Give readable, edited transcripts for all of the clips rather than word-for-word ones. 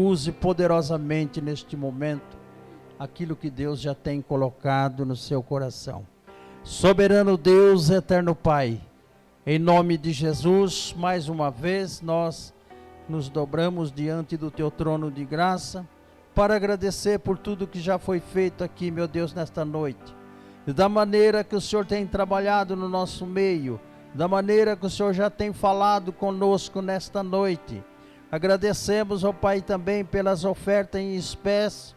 use poderosamente neste momento aquilo que Deus já tem colocado no seu coração. Soberano Deus, eterno Pai, em nome de Jesus, mais uma vez nós nos dobramos diante do teu trono de graça para agradecer por tudo que já foi feito aqui, meu Deus, nesta noite. E da maneira que o Senhor tem trabalhado no nosso meio, da maneira que o Senhor já tem falado conosco nesta noite. Agradecemos, ó Pai, também pelas ofertas em espécie.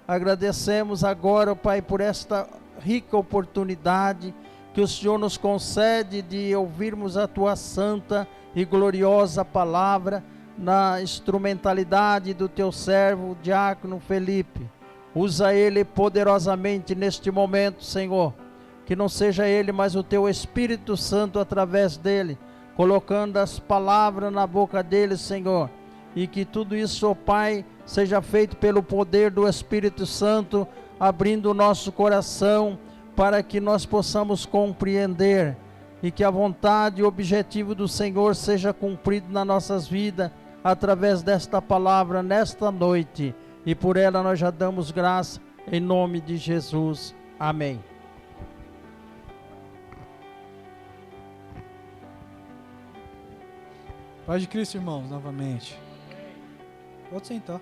Agradecemos agora, ó Pai, por esta rica oportunidade que o Senhor nos concede de ouvirmos a Tua santa e gloriosa palavra na instrumentalidade do Teu servo, o diácono Felipe. Usa ele poderosamente neste momento, Senhor. Que não seja ele, mas o Teu Espírito Santo através dele, colocando as palavras na boca dele, Senhor. E que tudo isso, ó Pai, seja feito pelo poder do Espírito Santo, abrindo o nosso coração para que nós possamos compreender e que a vontade e o objetivo do Senhor seja cumprido nas nossas vidas através desta palavra nesta noite. E por ela nós já damos graça em nome de Jesus. Amém. Paz de Cristo, irmãos, novamente. Pode sentar.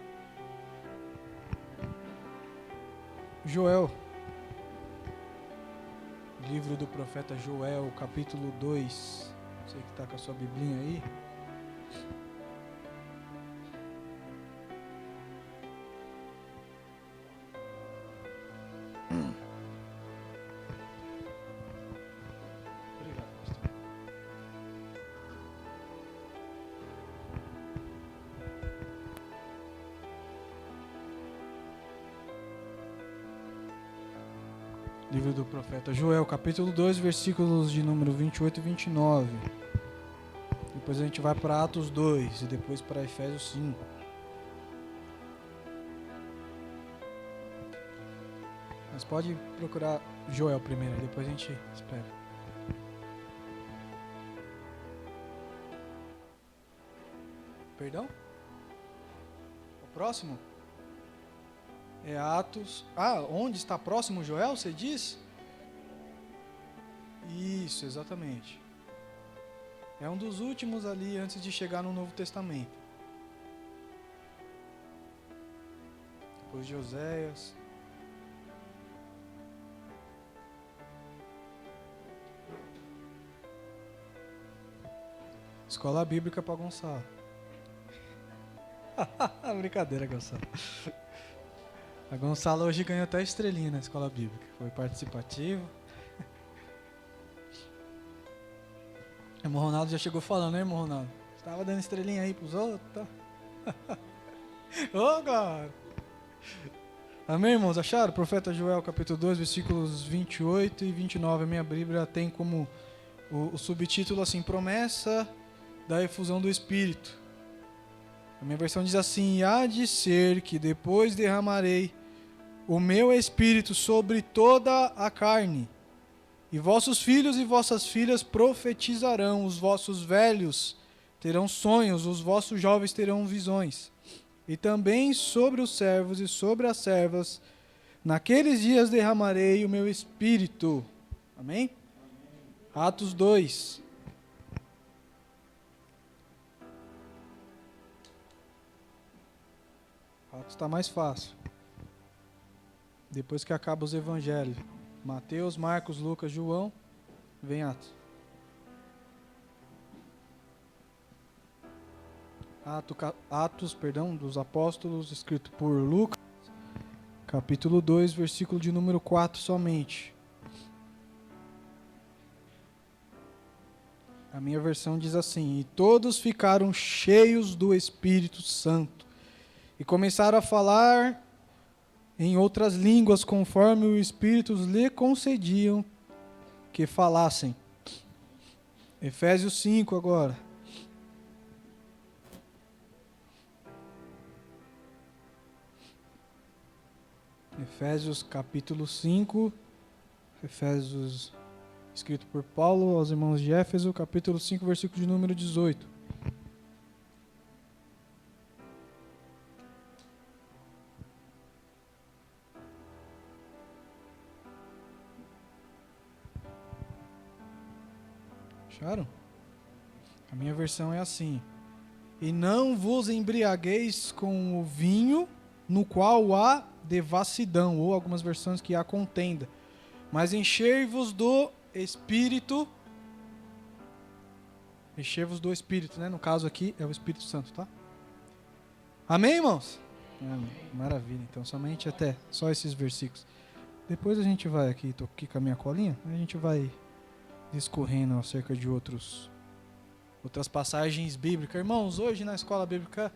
Joel. Livro do profeta Joel, capítulo 2. Você que está com a sua biblinha aí. Obrigado, pastor. Livro do profeta Joel, capítulo 2, versículos de número 28 e 29. Depois a gente vai para Atos 2 e depois para Efésios 5. Mas pode procurar Joel primeiro, depois a gente espera. Perdão? O próximo? É Atos. Onde está próximo Joel, você diz? Isso, exatamente. É um dos últimos ali antes de chegar no Novo Testamento. Depois de Oséias. Escola Bíblica para Gonçalo. Brincadeira, Gonçalo. A Gonçalo hoje ganhou até estrelinha na escola bíblica. Foi participativo. O irmão Ronaldo já chegou falando, né, irmão Ronaldo? Estava dando estrelinha aí pros outros. Ô, cara! Amém, irmãos? Acharam? Profeta Joel, capítulo 2, versículos 28 e 29. A minha Bíblia tem como o subtítulo assim: Promessa da efusão do Espírito. A minha versão diz assim: há de ser que depois derramarei o meu Espírito sobre toda a carne, e vossos filhos e vossas filhas profetizarão, os vossos velhos terão sonhos, os vossos jovens terão visões. E também sobre os servos e sobre as servas, naqueles dias derramarei o meu Espírito. Amém? Atos 2. Atos está mais fácil. Depois que acaba os evangelhos. Mateus, Marcos, Lucas, João. Vem Atos. Atos, dos apóstolos, escrito por Lucas. Capítulo 2, versículo de número 4 somente. A minha versão diz assim: e todos ficaram cheios do Espírito Santo e começaram a falar em outras línguas, conforme o Espírito lhe concediam que falassem. Efésios 5 agora. Efésios capítulo 5. Efésios, escrito por Paulo aos irmãos de Éfeso, capítulo 5, versículo de número 18. Acharam? A minha versão é assim: e não vos embriagueis com o vinho, no qual há devassidão, ou algumas versões que há contenda, mas enchei-vos do Espírito. Encher-vos do Espírito, né? No caso aqui é o Espírito Santo, tá? Amém, irmãos? Maravilha. Então, somente até só esses versículos. Depois a gente vai aqui, tô aqui com a minha colinha, a gente vai discorrendo acerca de outras passagens bíblicas. Irmãos, hoje na escola bíblica,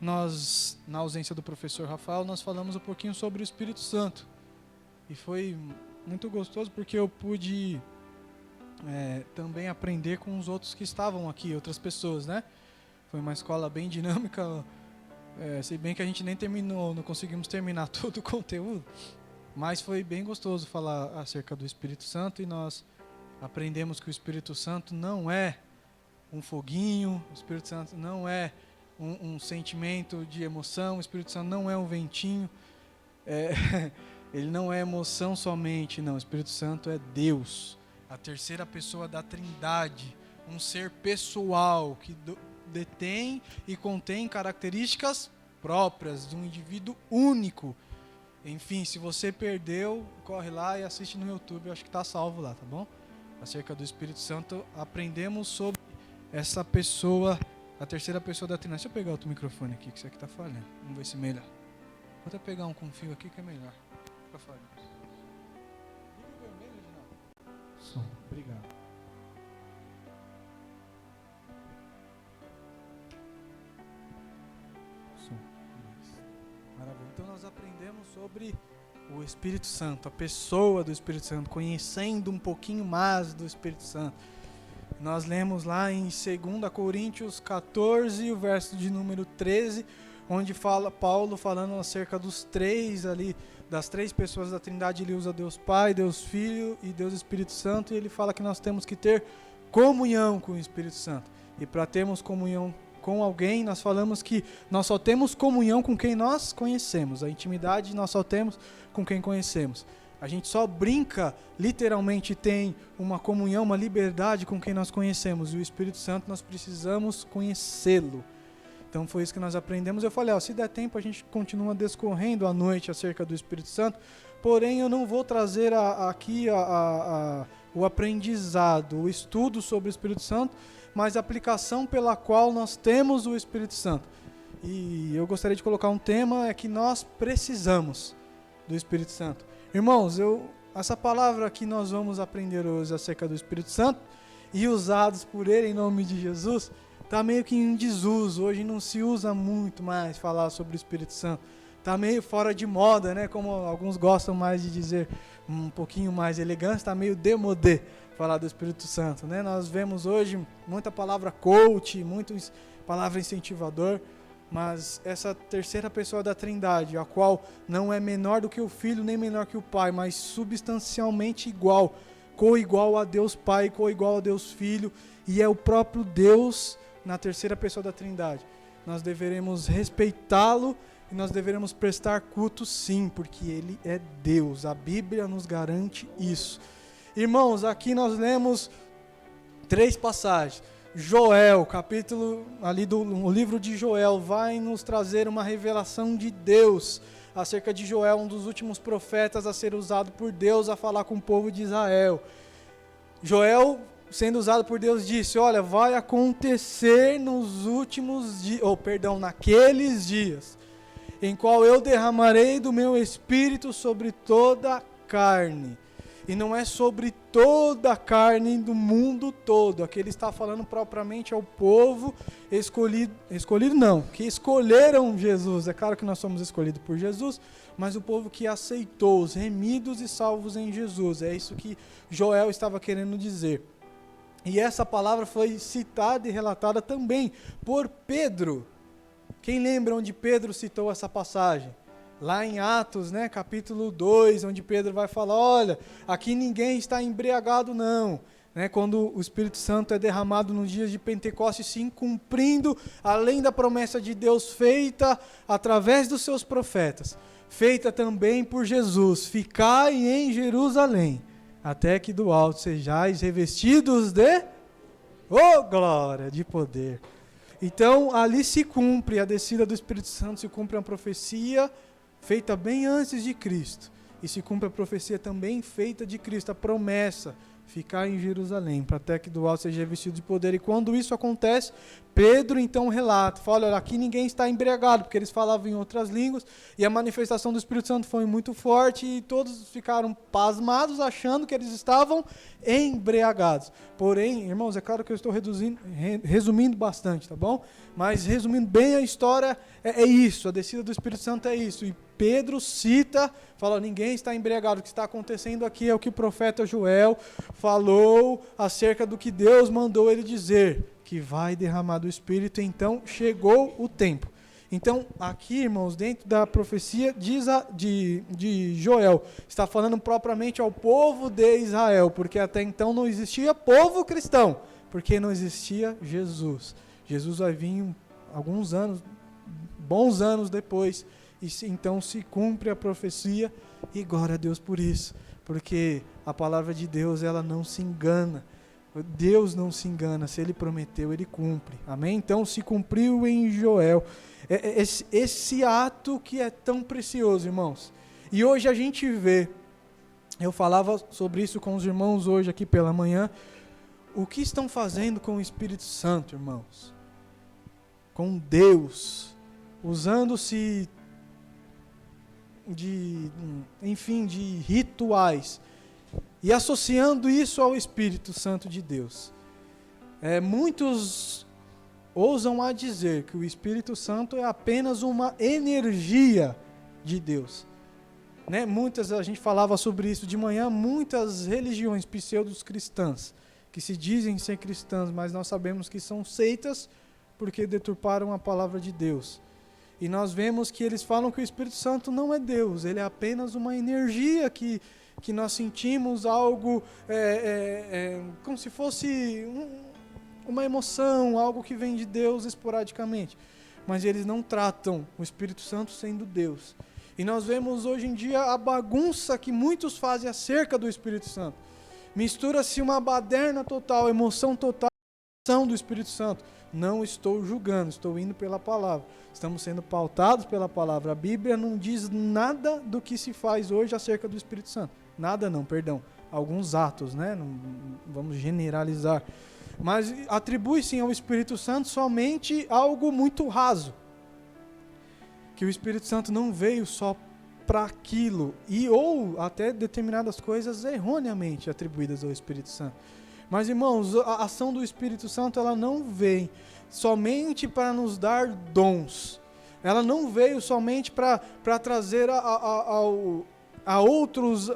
nós, na ausência do professor Rafael, nós falamos um pouquinho sobre o Espírito Santo. E foi muito gostoso porque eu pude também aprender com os outros que estavam aqui, outras pessoas, né? Foi uma escola bem dinâmica, se bem que a gente nem terminou, não conseguimos terminar todo o conteúdo, mas foi bem gostoso falar acerca do Espírito Santo e nós aprendemos que o Espírito Santo não é um foguinho, o Espírito Santo não é um sentimento de emoção, o Espírito Santo não é um ventinho, ele não é emoção somente, não, o Espírito Santo é Deus, a terceira pessoa da Trindade, um ser pessoal que detém e contém características próprias de um indivíduo único. Enfim, se você perdeu, corre lá e assiste no YouTube, eu acho que está salvo lá, tá bom? Acerca do Espírito Santo, aprendemos sobre essa pessoa, a terceira pessoa da Trindade. Deixa eu pegar outro microfone aqui, que isso aqui está falhando. Vamos ver se melhor. Vou até pegar um com fio aqui que é melhor. Fica falhando. Liga o vermelho, Reginaldo. Som, obrigado. Som. Maravilha. Então nós aprendemos sobre o Espírito Santo, a pessoa do Espírito Santo, conhecendo um pouquinho mais do Espírito Santo. Nós lemos lá em 2 Coríntios 14, o verso de número 13, onde fala Paulo falando acerca dos três ali, das três pessoas da Trindade. Ele usa Deus Pai, Deus Filho e Deus Espírito Santo, e ele fala que nós temos que ter comunhão com o Espírito Santo. E para termos comunhão com alguém, nós falamos que nós só temos comunhão com quem nós conhecemos. A intimidade nós só temos com quem conhecemos. A gente só brinca, literalmente tem uma comunhão, uma liberdade com quem nós conhecemos. E o Espírito Santo nós precisamos conhecê-lo. Então foi isso que nós aprendemos. Eu falei, se der tempo a gente continua discorrendo à noite acerca do Espírito Santo. Porém eu não vou trazer aqui o aprendizado, o estudo sobre o Espírito Santo, mas a aplicação pela qual nós temos o Espírito Santo. E eu gostaria de colocar um tema, é que nós precisamos do Espírito Santo. Irmãos, essa palavra que nós vamos aprender hoje acerca do Espírito Santo e usados por ele em nome de Jesus, está meio que em desuso. Hoje não se usa muito mais falar sobre o Espírito Santo. Está meio fora de moda, né? Como alguns gostam mais de dizer, um pouquinho mais elegante, está meio démodé falar do Espírito Santo, né? Nós vemos hoje muita palavra coach, muita palavra incentivador, mas essa terceira pessoa da Trindade, a qual não é menor do que o Filho, nem menor que o Pai, mas substancialmente igual, co-igual a Deus Pai, co-igual a Deus Filho, e é o próprio Deus na terceira pessoa da Trindade. Nós deveremos respeitá-lo e nós deveremos prestar culto, sim, porque ele é Deus. A Bíblia nos garante isso. Irmãos, aqui nós lemos 3 passagens. Joel, capítulo ali do livro de Joel, vai nos trazer uma revelação de Deus acerca de Joel, um dos últimos profetas a ser usado por Deus a falar com o povo de Israel. Joel, sendo usado por Deus, disse: olha, vai acontecer naqueles dias, em qual eu derramarei do meu espírito sobre toda a carne. E não é sobre toda a carne do mundo todo. Aqui ele está falando propriamente ao povo escolhido não, que escolheram Jesus. É claro que nós somos escolhidos por Jesus, mas o povo que aceitou, os remidos e salvos em Jesus. É isso que Joel estava querendo dizer. E essa palavra foi citada e relatada também por Pedro. Quem lembra onde Pedro citou essa passagem? Lá em Atos, né, capítulo 2, onde Pedro vai falar: olha, aqui ninguém está embriagado não. Né, quando o Espírito Santo é derramado nos dias de Pentecostes, sim, cumprindo além da promessa de Deus feita através dos seus profetas, feita também por Jesus: ficai em Jerusalém, até que do alto sejais revestidos de Oh, glória de poder! Então, ali se cumpre a descida do Espírito Santo, se cumpre uma profecia feita bem antes de Cristo. E se cumpre a profecia também feita de Cristo, a promessa, ficar em Jerusalém, para até que do alto seja vestido de poder. E quando isso acontece, Pedro então relata, fala, olha, aqui ninguém está embriagado, porque eles falavam em outras línguas, e a manifestação do Espírito Santo foi muito forte, e todos ficaram pasmados, achando que eles estavam embriagados. Porém, irmãos, é claro que eu estou resumindo bastante, tá bom? Mas resumindo bem a história, é isso, a descida do Espírito Santo é isso, e Pedro cita, fala, ninguém está embriagado, o que está acontecendo aqui é o que o profeta Joel falou acerca do que Deus mandou ele dizer, que vai derramar do Espírito, então chegou o tempo. Então, aqui, irmãos, dentro da profecia de Joel, está falando propriamente ao povo de Israel, porque até então não existia povo cristão, porque não existia Jesus. Jesus vai vir alguns anos, bons anos depois, e então se cumpre a profecia, e glória a Deus por isso, porque a palavra de Deus, ela não se engana. Deus não se engana, se Ele prometeu, Ele cumpre. Amém? Então se cumpriu em Joel. Esse ato que é tão precioso, irmãos. E hoje a gente vê, eu falava sobre isso com os irmãos hoje aqui pela manhã, o que estão fazendo com o Espírito Santo, irmãos? Com Deus, usando-se de rituais, e associando isso ao Espírito Santo de Deus. Muitos ousam a dizer que o Espírito Santo é apenas uma energia de Deus. Né? A gente falava sobre isso de manhã, muitas religiões pseudo-cristãs, que se dizem ser cristãs, mas nós sabemos que são seitas, porque deturparam a palavra de Deus. E nós vemos que eles falam que o Espírito Santo não é Deus, ele é apenas uma energia que nós sentimos algo como se fosse uma emoção, algo que vem de Deus esporadicamente. Mas eles não tratam o Espírito Santo sendo Deus. E nós vemos hoje em dia a bagunça que muitos fazem acerca do Espírito Santo. Mistura-se uma baderna total, emoção total do Espírito Santo. Não estou julgando, estou indo pela palavra. Estamos sendo pautados pela palavra. A Bíblia não diz nada do que se faz hoje acerca do Espírito Santo. Nada não, perdão. Alguns atos, né? Não vamos generalizar. Mas atribui-se ao Espírito Santo somente algo muito raso. Que o Espírito Santo não veio só para aquilo. Ou até determinadas coisas erroneamente atribuídas ao Espírito Santo. Mas, irmãos, a ação do Espírito Santo, ela não vem somente para nos dar dons. Ela não veio somente para trazer a outros,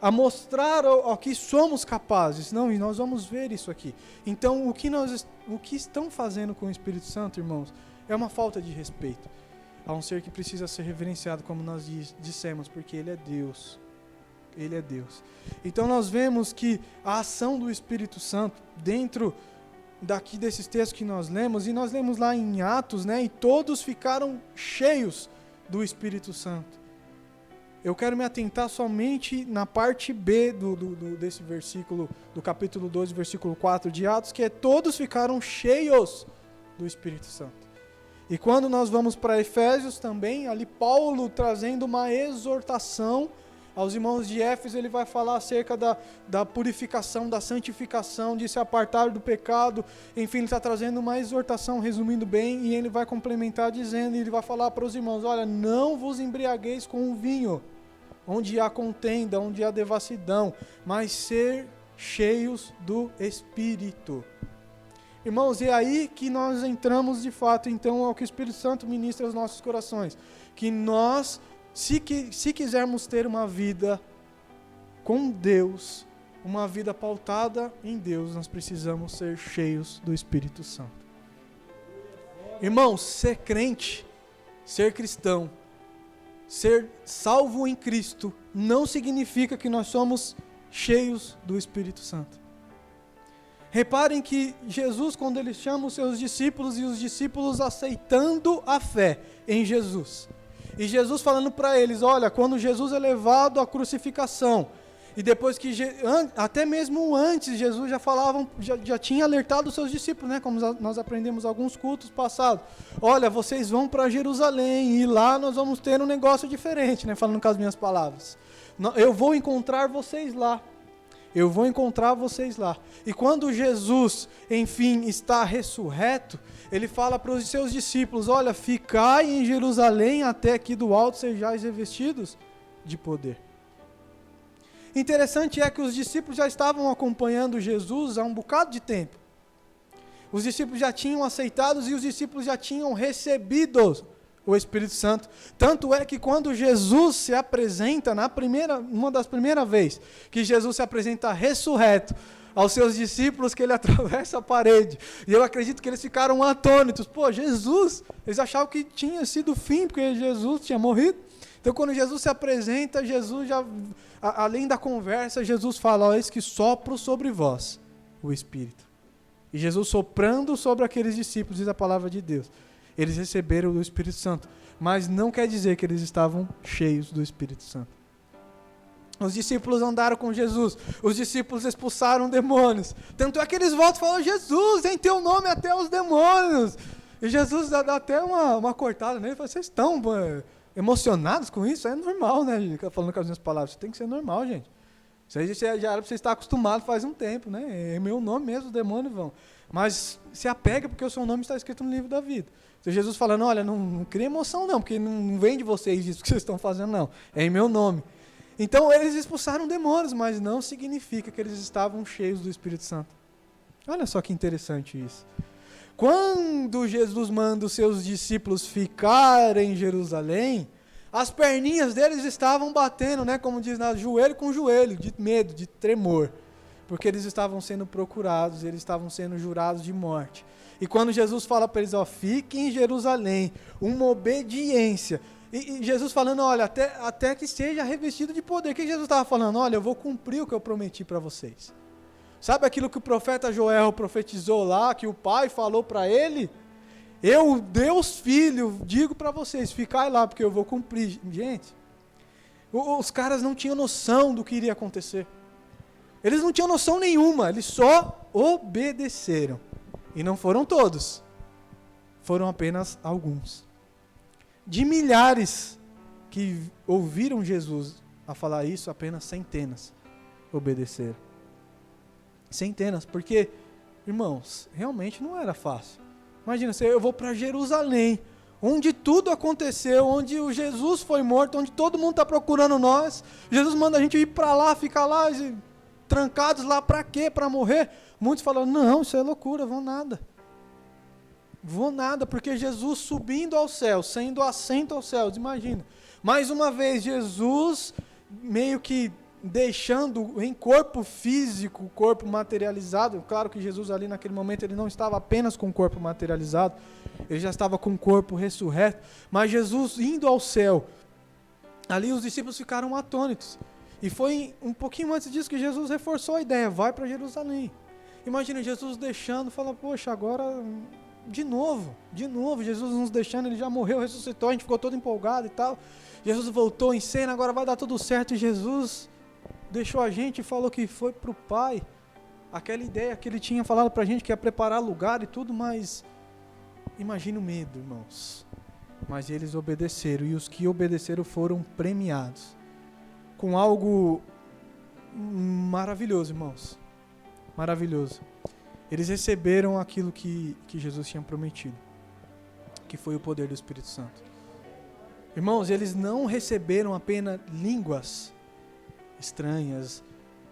a mostrar ao que somos capazes. Não, e nós vamos ver isso aqui. Então, o que estão fazendo com o Espírito Santo, irmãos, é uma falta de respeito. A um ser que precisa ser reverenciado, como nós dissemos, porque Ele é Deus. Ele é Deus. Então nós vemos que a ação do Espírito Santo dentro daqui desses textos que nós lemos, e nós lemos lá em Atos, né, e todos ficaram cheios do Espírito Santo. Eu quero me atentar somente na parte B desse versículo, do capítulo 12, versículo 4 de Atos, que é todos ficaram cheios do Espírito Santo. E quando nós vamos para Efésios também, ali Paulo trazendo uma exortação aos irmãos de Éfeso, ele vai falar acerca da purificação, da santificação, de se apartar do pecado. Enfim, ele está trazendo uma exortação, resumindo bem, e ele vai complementar dizendo, ele vai falar para os irmãos, olha, não vos embriagueis com o vinho, onde há contenda, onde há devassidão, mas ser cheios do Espírito. Irmãos, é aí que nós entramos de fato, então, ao que o Espírito Santo ministra aos nossos corações, que nós, se quisermos ter uma vida com Deus, uma vida pautada em Deus, nós precisamos ser cheios do Espírito Santo. Irmãos, ser crente, ser cristão, ser salvo em Cristo, não significa que nós somos cheios do Espírito Santo. Reparem que Jesus, quando Ele chama os seus discípulos, e os discípulos aceitando a fé em Jesus, e Jesus falando para eles, olha, quando Jesus é levado à crucificação, E depois que, até mesmo antes, Jesus já tinha alertado os seus discípulos, né? Como nós aprendemos em alguns cultos passados. Olha, vocês vão para Jerusalém e lá nós vamos ter um negócio diferente, né? Falando com as minhas palavras. Eu vou encontrar vocês lá. Eu vou encontrar vocês lá. E quando Jesus, enfim, está ressurreto, ele fala para os seus discípulos, olha, ficai em Jerusalém até que do alto sejais revestidos de poder. Interessante é que os discípulos já estavam acompanhando Jesus há um bocado de tempo. Os discípulos já tinham aceitado e os discípulos já tinham recebido o Espírito Santo. Tanto é que quando Jesus se apresenta, uma das primeiras vezes que Jesus se apresenta ressurreto aos seus discípulos, que ele atravessa a parede. E eu acredito que eles ficaram atônitos. Pô, Jesus, eles achavam que tinha sido o fim, porque Jesus tinha morrido. Então quando Jesus se apresenta, Jesus já, além da conversa, Jesus fala, ó, eis que sopro sobre vós o Espírito. E Jesus soprando sobre aqueles discípulos, diz a palavra de Deus. Eles receberam o Espírito Santo, mas não quer dizer que eles estavam cheios do Espírito Santo. Os discípulos andaram com Jesus, os discípulos expulsaram demônios. Tanto é que eles voltam e falam, Jesus, em teu nome até os demônios. E Jesus dá até uma cortada nele, fala, vocês estão emocionados com isso? É normal, né? Falando com as minhas palavras, isso tem que ser normal, gente. Isso aí já era para você estar acostumado faz um tempo, né? Em meu nome mesmo os demônios vão. Mas se apega porque o seu nome está escrito no livro da vida. Então Jesus falando, olha, não cria emoção não, porque não vem de vocês isso que vocês estão fazendo não, é em meu nome. Então eles expulsaram demônios, mas não significa que eles estavam cheios do Espírito Santo. Olha só que interessante isso. Quando Jesus manda os seus discípulos ficarem em Jerusalém, as perninhas deles estavam batendo, né, como diz, joelho com joelho, de medo, de tremor. Porque eles estavam sendo procurados, eles estavam sendo jurados de morte. E quando Jesus fala para eles, ó, fiquem em Jerusalém, uma obediência. E Jesus falando, olha, até que seja revestido de poder. O que Jesus estava falando? Olha, eu vou cumprir o que eu prometi para vocês. Sabe aquilo que o profeta Joel profetizou lá, que o pai falou para ele? Eu, Deus Filho, digo para vocês, ficai lá, porque eu vou cumprir. Gente, os caras não tinham noção do que iria acontecer. Eles não tinham noção nenhuma, eles só obedeceram. E não foram todos, foram apenas alguns. De milhares que ouviram Jesus a falar isso, apenas centenas obedeceram. Centenas, porque, irmãos, realmente não era fácil. Imagina, eu vou para Jerusalém, onde tudo aconteceu, onde o Jesus foi morto, onde todo mundo está procurando nós. Jesus manda a gente ir para lá, ficar lá, trancados lá, para quê? Para morrer? Muitos falam, não, isso é loucura, vou nada, porque Jesus subindo ao céu, sendo assento aos céus, imagina, mais uma vez Jesus meio que deixando em corpo físico, corpo materializado. Claro que Jesus ali naquele momento ele não estava apenas com o corpo materializado, ele já estava com o corpo ressurreto, mas Jesus indo ao céu, ali os discípulos ficaram atônitos. E foi um pouquinho antes disso que Jesus reforçou a ideia, vai para Jerusalém. Imagina Jesus deixando, fala, poxa, agora de novo, Jesus nos deixando, ele já morreu, ressuscitou, a gente ficou todo empolgado e tal. Jesus voltou em cena, agora vai dar tudo certo, e Jesus deixou a gente e falou que foi para o Pai. Aquela ideia que ele tinha falado para a gente, que ia preparar lugar e tudo, mas imagina o medo, irmãos. Mas eles obedeceram, e os que obedeceram foram premiados com algo maravilhoso, irmãos. Maravilhoso. Eles receberam aquilo que Jesus tinha prometido, que foi o poder do Espírito Santo. Irmãos, eles não receberam apenas línguas estranhas,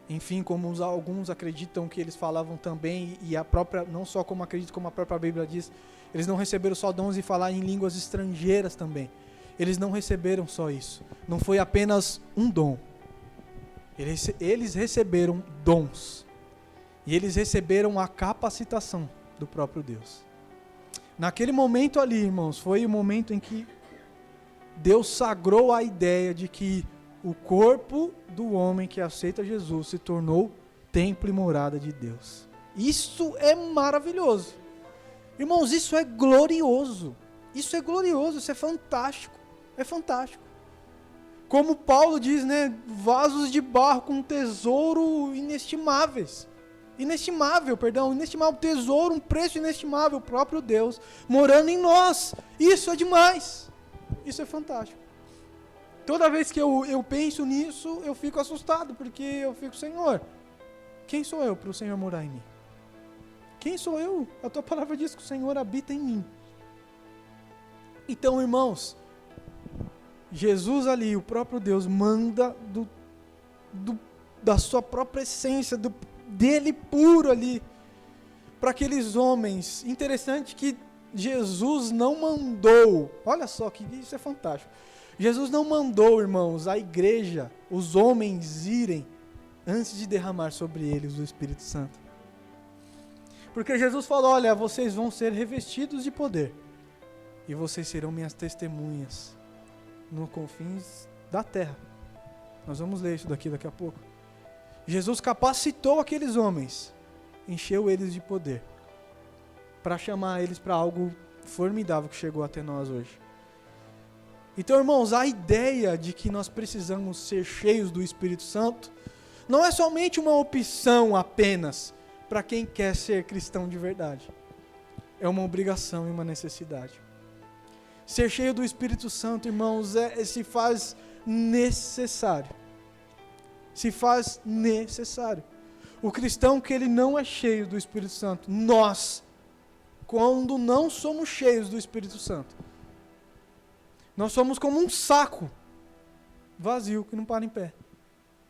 enfim, como alguns acreditam que eles falavam também, e a própria, não só como acreditam, como a própria Bíblia diz, eles não receberam só dons de falar em línguas estrangeiras também. Eles não receberam só isso. Não foi apenas um dom. Eles receberam dons. E eles receberam a capacitação do próprio Deus. Naquele momento ali, irmãos, foi o momento em que Deus sagrou a ideia de que o corpo do homem que aceita Jesus se tornou templo e morada de Deus. Isso é maravilhoso. Irmãos, isso é glorioso. Isso é glorioso, isso é fantástico. É fantástico. como Paulo diz, né, vasos de barro com tesouro inestimável, tesouro, um preço inestimável, o próprio Deus morando em nós. Isso é demais, isso é fantástico. Toda vez que eu penso nisso, eu fico assustado, porque eu fico, Senhor, quem sou eu para o Senhor morar em mim? Quem sou eu? A tua palavra diz que o Senhor habita em mim. Então, irmãos, Jesus ali, o próprio Deus, manda da sua própria essência, dele puro ali, para aqueles homens. Interessante que Jesus não mandou, olha só que isso é fantástico. Jesus não mandou, irmãos, a igreja, os homens irem antes de derramar sobre eles o Espírito Santo. Porque Jesus falou, olha, vocês vão ser revestidos de poder e vocês serão minhas testemunhas nos confins da terra. Nós vamos ler isso daqui a pouco. Jesus capacitou aqueles homens, encheu eles de poder, para chamar eles para algo formidável que chegou até nós hoje. Então, irmãos, a ideia de que nós precisamos ser cheios do Espírito Santo não é somente uma opção apenas para quem quer ser cristão de verdade. É uma obrigação e uma necessidade. Ser cheio do Espírito Santo, irmãos, se faz necessário. Se faz necessário. O cristão que ele não é cheio do Espírito Santo, nós, quando não somos cheios do Espírito Santo, nós somos como um saco vazio que não para em pé.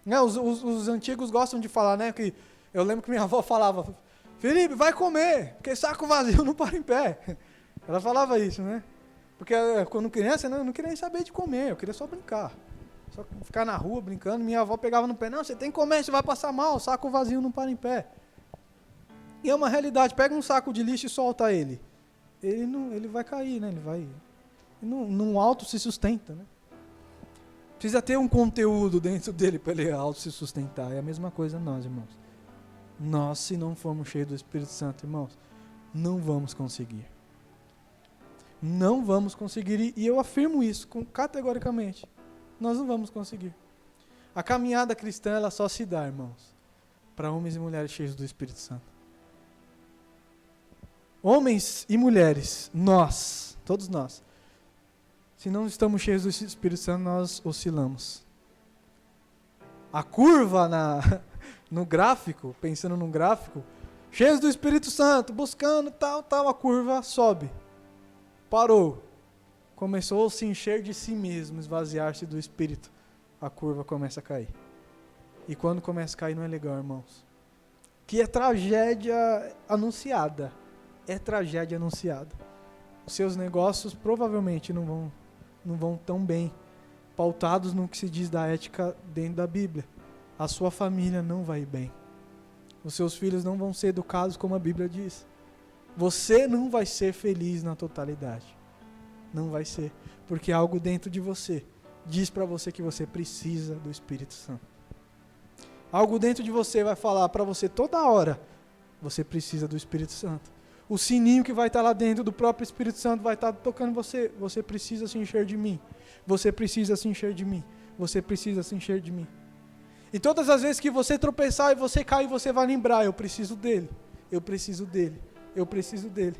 Né? Os antigos gostam de falar, né? Que eu lembro que minha avó falava, Felipe, vai comer, porque saco vazio não para em pé. Ela falava isso, né? Porque quando criança, eu não queria nem saber de comer, eu queria só brincar. Só ficar na rua brincando, minha avó pegava no pé, não, você tem que comer, você vai passar mal, saco vazio não para em pé. E é uma realidade, pega um saco de lixo e solta ele. Ele vai cair, né? Ele não auto se sustenta, né? Precisa ter um conteúdo dentro dele para ele auto se sustentar. É a mesma coisa nós, irmãos. Nós, se não formos cheios do Espírito Santo, irmãos, não vamos conseguir. Não vamos conseguir, e eu afirmo isso categoricamente. Nós não vamos conseguir. A caminhada cristã, ela só se dá, irmãos, para homens e mulheres cheios do Espírito Santo. Homens e mulheres, nós, todos nós, se não estamos cheios do Espírito Santo, nós oscilamos. A curva no gráfico, pensando num gráfico, cheios do Espírito Santo, buscando tal, a curva sobe. Parou. Começou a se encher de si mesmo, esvaziar-se do Espírito. A curva começa a cair. E quando começa a cair não é legal, irmãos. Que é tragédia anunciada. É tragédia anunciada. Os seus negócios provavelmente não vão tão bem pautados no que se diz da ética dentro da Bíblia. A sua família não vai bem. Os seus filhos não vão ser educados como a Bíblia diz. Você não vai ser feliz na totalidade. Não vai ser. Porque algo dentro de você diz para você que você precisa do Espírito Santo. Algo dentro de você vai falar para você toda hora, você precisa do Espírito Santo. O sininho que vai estar lá dentro do próprio Espírito Santo vai estar tocando você. Você precisa se encher de mim. Você precisa se encher de mim. Você precisa se encher de mim. E todas as vezes que você tropeçar e você cair, você vai lembrar, eu preciso dele. Eu preciso dele. Eu preciso dele.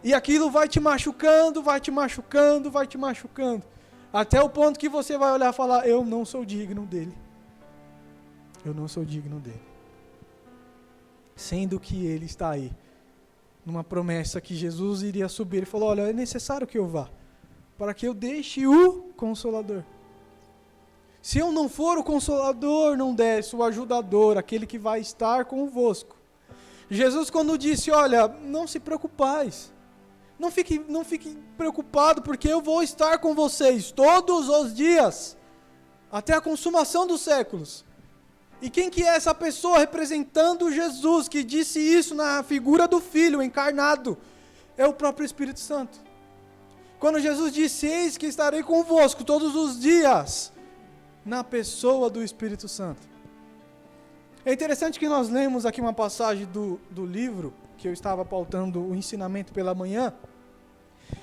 E aquilo vai te machucando, vai te machucando, vai te machucando. Até o ponto que você vai olhar e falar, eu não sou digno dele. Eu não sou digno dele. Sendo que ele está aí. Numa promessa que Jesus iria subir. Ele falou, olha, é necessário que eu vá. Para que eu deixe o Consolador. Se eu não for o Consolador, não desce o ajudador, aquele que vai estar convosco. Jesus quando disse, olha, não se preocupais. Não fique preocupado, porque eu vou estar com vocês todos os dias, até a consumação dos séculos. E quem que é essa pessoa representando Jesus, que disse isso na figura do Filho encarnado? É o próprio Espírito Santo. Quando Jesus disse, eis que estarei convosco todos os dias, na pessoa do Espírito Santo. É interessante que nós lemos aqui uma passagem do livro, que eu estava pautando o ensinamento pela manhã.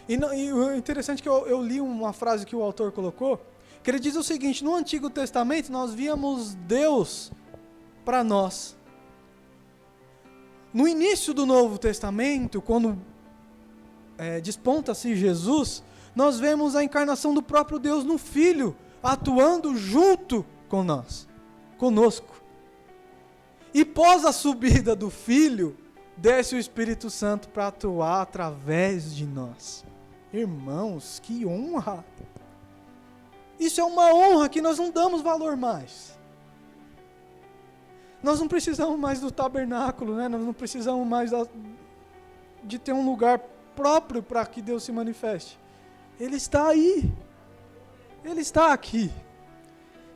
E o interessante é que eu li uma frase que o autor colocou, Que ele diz o seguinte: no Antigo Testamento nós víamos Deus para nós. No início do Novo Testamento, quando desponta-se Jesus, nós vemos a encarnação do próprio Deus no Filho, atuando junto com nós, conosco. E pós a subida do Filho, desce o Espírito Santo para atuar através de nós. Irmãos, que honra! Isso é uma honra que nós não damos valor mais. Nós não precisamos mais do tabernáculo, né? Nós não precisamos mais de ter um lugar próprio para que Deus se manifeste. Ele está aí. Ele está aqui.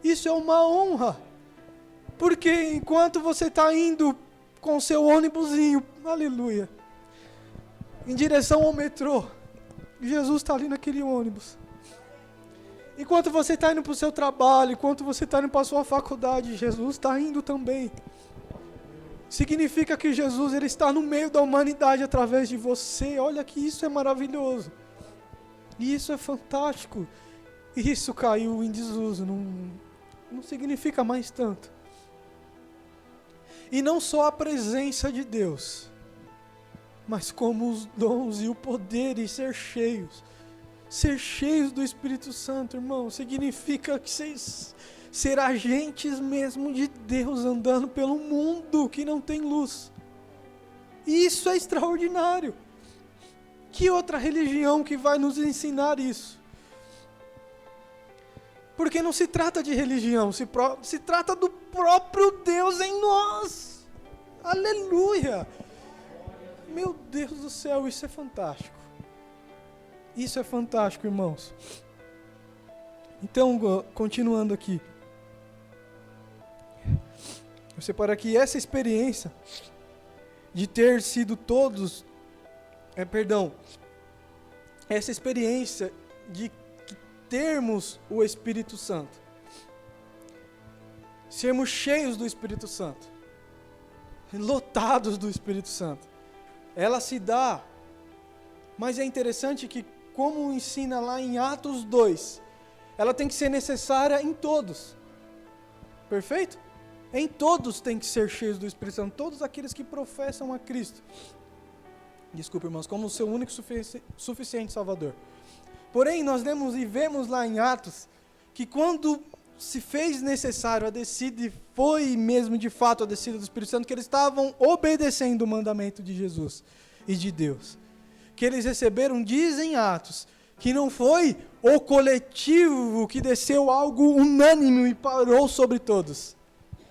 Isso é uma honra. Porque enquanto você está indo com o seu ônibusinho, aleluia, em direção ao metrô, Jesus está ali naquele ônibus. Enquanto você está indo para o seu trabalho, enquanto você está indo para a sua faculdade, Jesus está indo também. Significa que Jesus ele está no meio da humanidade através de você. Olha que isso é maravilhoso. E isso é fantástico. E isso caiu em desuso, não significa mais tanto. E não só a presença de Deus, mas como os dons e o poder e ser cheios. Ser cheios do Espírito Santo, irmão, significa que ser agentes mesmo de Deus andando pelo mundo que não tem luz. E isso é extraordinário. Que outra religião que vai nos ensinar isso? Porque não se trata de religião, se trata do próprio Deus em nós. Aleluia! Meu Deus do céu, isso é fantástico. Isso é fantástico, irmãos. Então, continuando aqui. Eu separo aqui essa experiência de ter sido todos... essa experiência de termos o Espírito Santo. Sermos cheios do Espírito Santo. Lotados do Espírito Santo. Ela se dá, mas é interessante que, como ensina lá em Atos 2, ela tem que ser necessária em todos. Perfeito? Em todos tem que ser cheios do Espírito Santo. Todos aqueles que professam a Cristo. Desculpa, irmãos, como o seu único suficiente Salvador. Porém, nós lemos e vemos lá em Atos, que quando se fez necessário a descida, e foi mesmo de fato a descida do Espírito Santo, que eles estavam obedecendo o mandamento de Jesus e de Deus. Que eles receberam, dizem Atos, que não foi o coletivo que desceu algo unânime e parou sobre todos.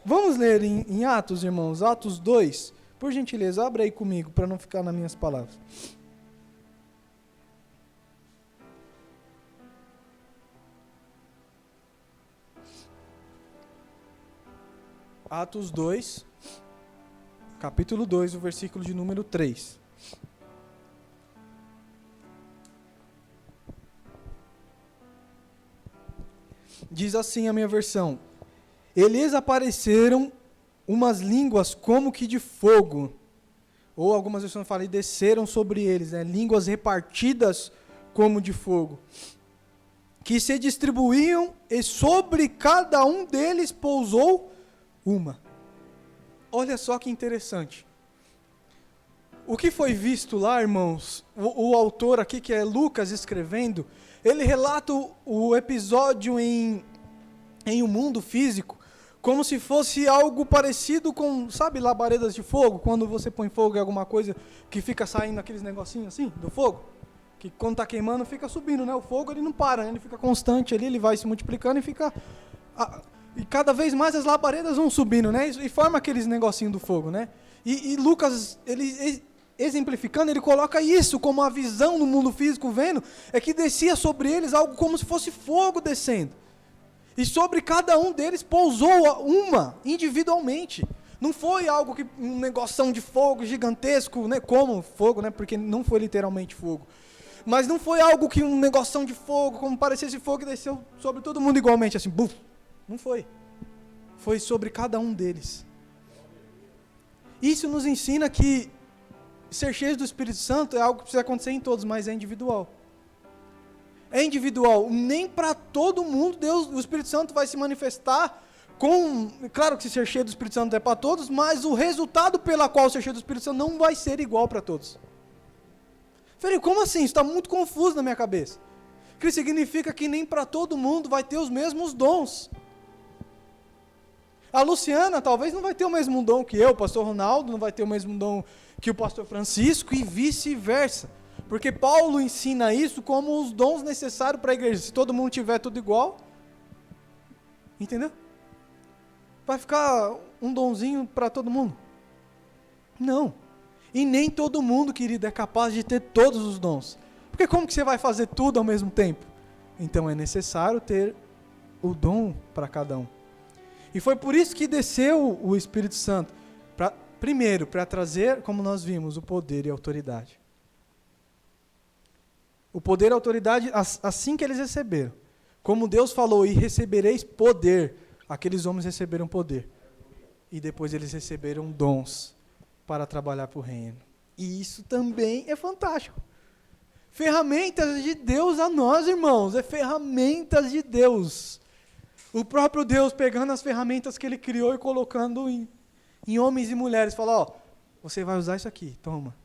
Vamos ler em Atos, irmãos, Atos 2, por gentileza, abra aí comigo, para não ficar nas minhas palavras. Atos 2, capítulo 2, o versículo de número 3. Diz assim a minha versão: eles apareceram umas línguas como que de fogo, ou algumas versões falam, e desceram sobre eles, né? Línguas repartidas como de fogo, que se distribuíam, e sobre cada um deles pousou uma. Olha só que interessante. O que foi visto lá, irmãos, o autor aqui, que é Lucas escrevendo, ele relata o episódio em um mundo físico, como se fosse algo parecido com, sabe, labaredas de fogo, quando você põe fogo em alguma coisa que fica saindo aqueles negocinhos assim, do fogo, que quando está queimando fica subindo, né? O fogo ele não para, né? Ele fica constante ali, ele vai se multiplicando e fica... E cada vez mais as labaredas vão subindo, né? E forma aqueles negocinhos do fogo, né? E Lucas, ele exemplificando, ele coloca isso como a visão no mundo físico, vendo, é que descia sobre eles algo como se fosse fogo descendo. E sobre cada um deles pousou uma, individualmente. Não foi algo que, um negoção de fogo gigantesco, né? Como fogo, né? Porque não foi literalmente fogo. Mas não foi algo que um negoção de fogo, como parecesse fogo, e desceu sobre todo mundo igualmente, assim, buf. Não foi. Foi sobre cada um deles. Isso nos ensina que ser cheio do Espírito Santo é algo que precisa acontecer em todos, mas é individual. é individual. Nem para todo mundo o Espírito Santo vai se manifestar claro que ser cheio do Espírito Santo é para todos, mas o resultado pela qual ser cheio do Espírito Santo não vai ser igual para todos. Falei, como assim? Isso está muito confuso na minha cabeça. Que significa que nem para todo mundo vai ter os mesmos dons. A Luciana talvez não vai ter o mesmo dom que eu, o pastor Ronaldo não vai ter o mesmo dom que o pastor Francisco e vice-versa. Porque Paulo ensina isso como os dons necessários para a igreja. Se todo mundo tiver tudo igual, entendeu? Vai ficar um donzinho para todo mundo? Não. E nem todo mundo, querido, é capaz de ter todos os dons. Porque como que você vai fazer tudo ao mesmo tempo? Então é necessário ter o dom para cada um. E foi por isso que desceu o Espírito Santo. Primeiro, para trazer, como nós vimos, o poder e a autoridade. O poder e a autoridade, assim que eles receberam. Como Deus falou, e recebereis poder. Aqueles homens receberam poder. E depois eles receberam dons para trabalhar para o reino. E isso também é fantástico. Ferramentas de Deus a nós, irmãos. É ferramentas de Deus. O próprio Deus pegando as ferramentas que Ele criou e colocando em homens e mulheres. Fala, ó, você vai usar isso aqui, toma.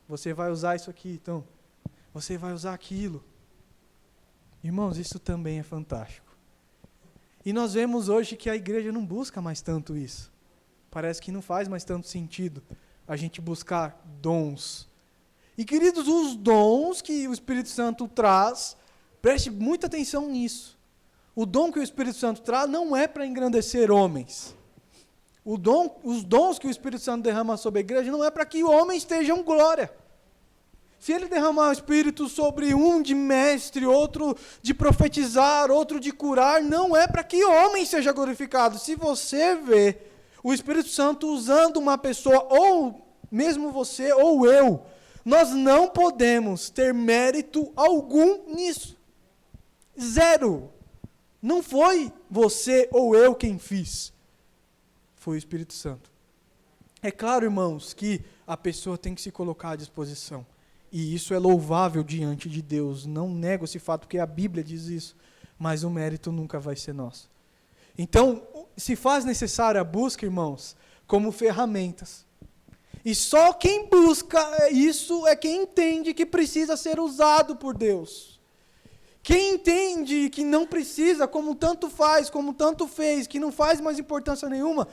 Você vai usar isso aqui, então. Você vai usar aquilo. Irmãos, isso também é fantástico. E nós vemos hoje que a igreja não busca mais tanto isso. Parece que não faz mais tanto sentido a gente buscar dons. E, queridos, os dons que o Espírito Santo traz, preste muita atenção nisso. O dom que o Espírito Santo traz não é para engrandecer homens. Os dons que o Espírito Santo derrama sobre a igreja não é para que homens estejam glória. Se ele derramar o Espírito sobre um de mestre, outro de profetizar, outro de curar, não é para que homem seja glorificado. Se você vê o Espírito Santo usando uma pessoa, ou mesmo você, ou eu, nós não podemos ter mérito algum nisso. Zero. Não foi você ou eu quem fiz. Foi o Espírito Santo. É claro, irmãos, que a pessoa tem que se colocar à disposição. E isso é louvável diante de Deus. Não nego esse fato, porque a Bíblia diz isso. Mas o mérito nunca vai ser nosso. Então, se faz necessária a busca, irmãos, como ferramentas. E só quem busca isso é quem entende que precisa ser usado por Deus. Quem entende que não precisa, como tanto faz, como tanto fez, que não faz mais importância nenhuma,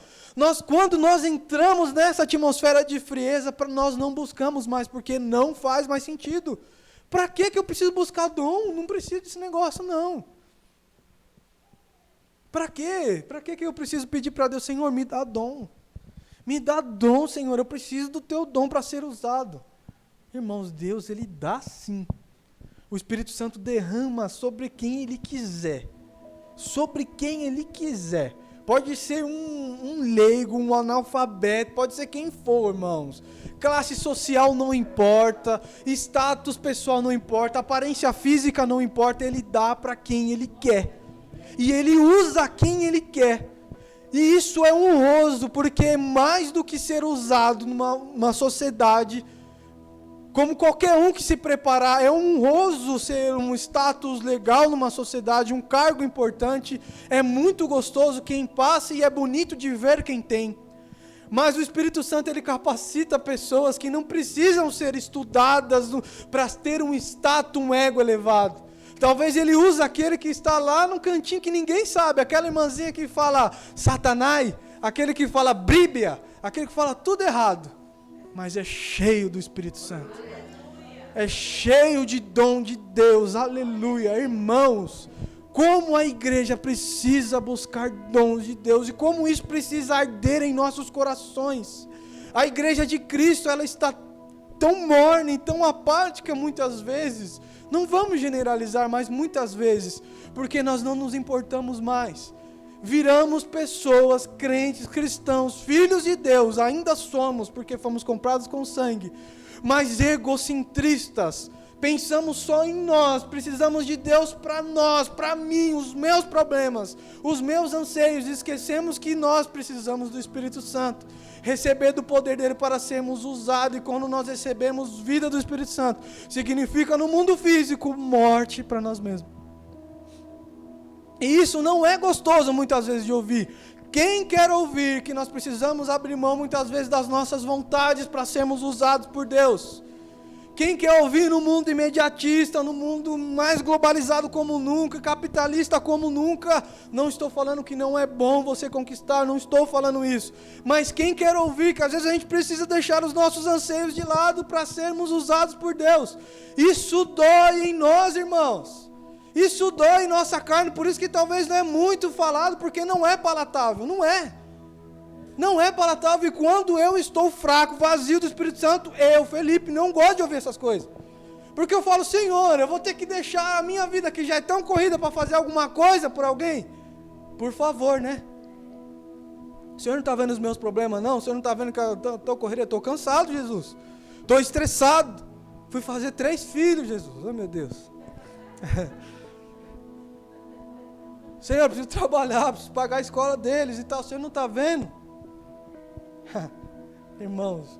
quando nós entramos nessa atmosfera de frieza, nós não buscamos mais, porque não faz mais sentido. Para que eu preciso buscar dom? Não preciso desse negócio, não. Para quê? Para que eu preciso pedir para Deus, Senhor, me dá dom. Me dá dom, Senhor, eu preciso do teu dom para ser usado. Irmãos, Deus, Ele dá sim. O Espírito Santo derrama sobre quem Ele quiser. Sobre quem Ele quiser. Pode ser um leigo, um analfabeto, pode ser quem for, irmãos. Classe social não importa, status pessoal não importa, aparência física não importa, Ele dá para quem Ele quer. E Ele usa quem Ele quer. E isso é honroso, porque é mais do que ser usado numa sociedade. Como qualquer um que se preparar, é honroso ser um status legal numa sociedade, um cargo importante, é muito gostoso quem passa e é bonito de ver quem tem. Mas o Espírito Santo, ele capacita pessoas que não precisam ser estudadas para ter um status, um ego elevado. Talvez ele use aquele que está lá no cantinho que ninguém sabe, aquela irmãzinha que fala Satanás, aquele que fala Bíblia, aquele que fala tudo errado. Mas é cheio do Espírito Santo. É cheio de dom de Deus. Aleluia. Irmãos, como a igreja precisa buscar dons de Deus e como isso precisa arder em nossos corações. A igreja de Cristo, ela está tão morna e tão apática muitas vezes. Não vamos generalizar, mas muitas vezes, porque nós não nos importamos mais. Viramos pessoas, crentes, cristãos, filhos de Deus, ainda somos, porque fomos comprados com sangue, mas egocentristas, Pensamos só em nós, precisamos de Deus para nós, para mim, os meus problemas, os meus anseios. Esquecemos que nós precisamos do Espírito Santo, receber do poder dele para sermos usados. E quando nós recebemos vida do Espírito Santo, significa no mundo físico morte para nós mesmos. E isso não é gostoso muitas vezes de ouvir. Quem quer ouvir que nós precisamos abrir mão muitas vezes das nossas vontades para sermos usados por Deus? Quem quer ouvir no mundo imediatista, no mundo mais globalizado como nunca, capitalista como nunca? Não estou falando que não é bom você conquistar, não estou falando isso. Mas quem quer ouvir que às vezes a gente precisa deixar os nossos anseios de lado para sermos usados por Deus? Isso dói em nós, irmãos. Isso dói em nossa carne, por isso que talvez não é muito falado, porque não é palatável, não é. Não é palatável, e quando eu estou fraco, vazio do Espírito Santo, eu, Felipe, não gosto de ouvir essas coisas. Porque eu falo, Senhor, eu vou ter que deixar a minha vida que já é tão corrida para fazer alguma coisa por alguém? Por favor, né? O Senhor não está vendo os meus problemas, não? O Senhor não está vendo que eu estou correndo? Eu estou cansado, Jesus. Estou estressado. Fui fazer 3 filhos, Jesus. Oh, meu Deus. Senhor, eu preciso trabalhar, preciso pagar a escola deles e tal. O Senhor não está vendo? Irmãos,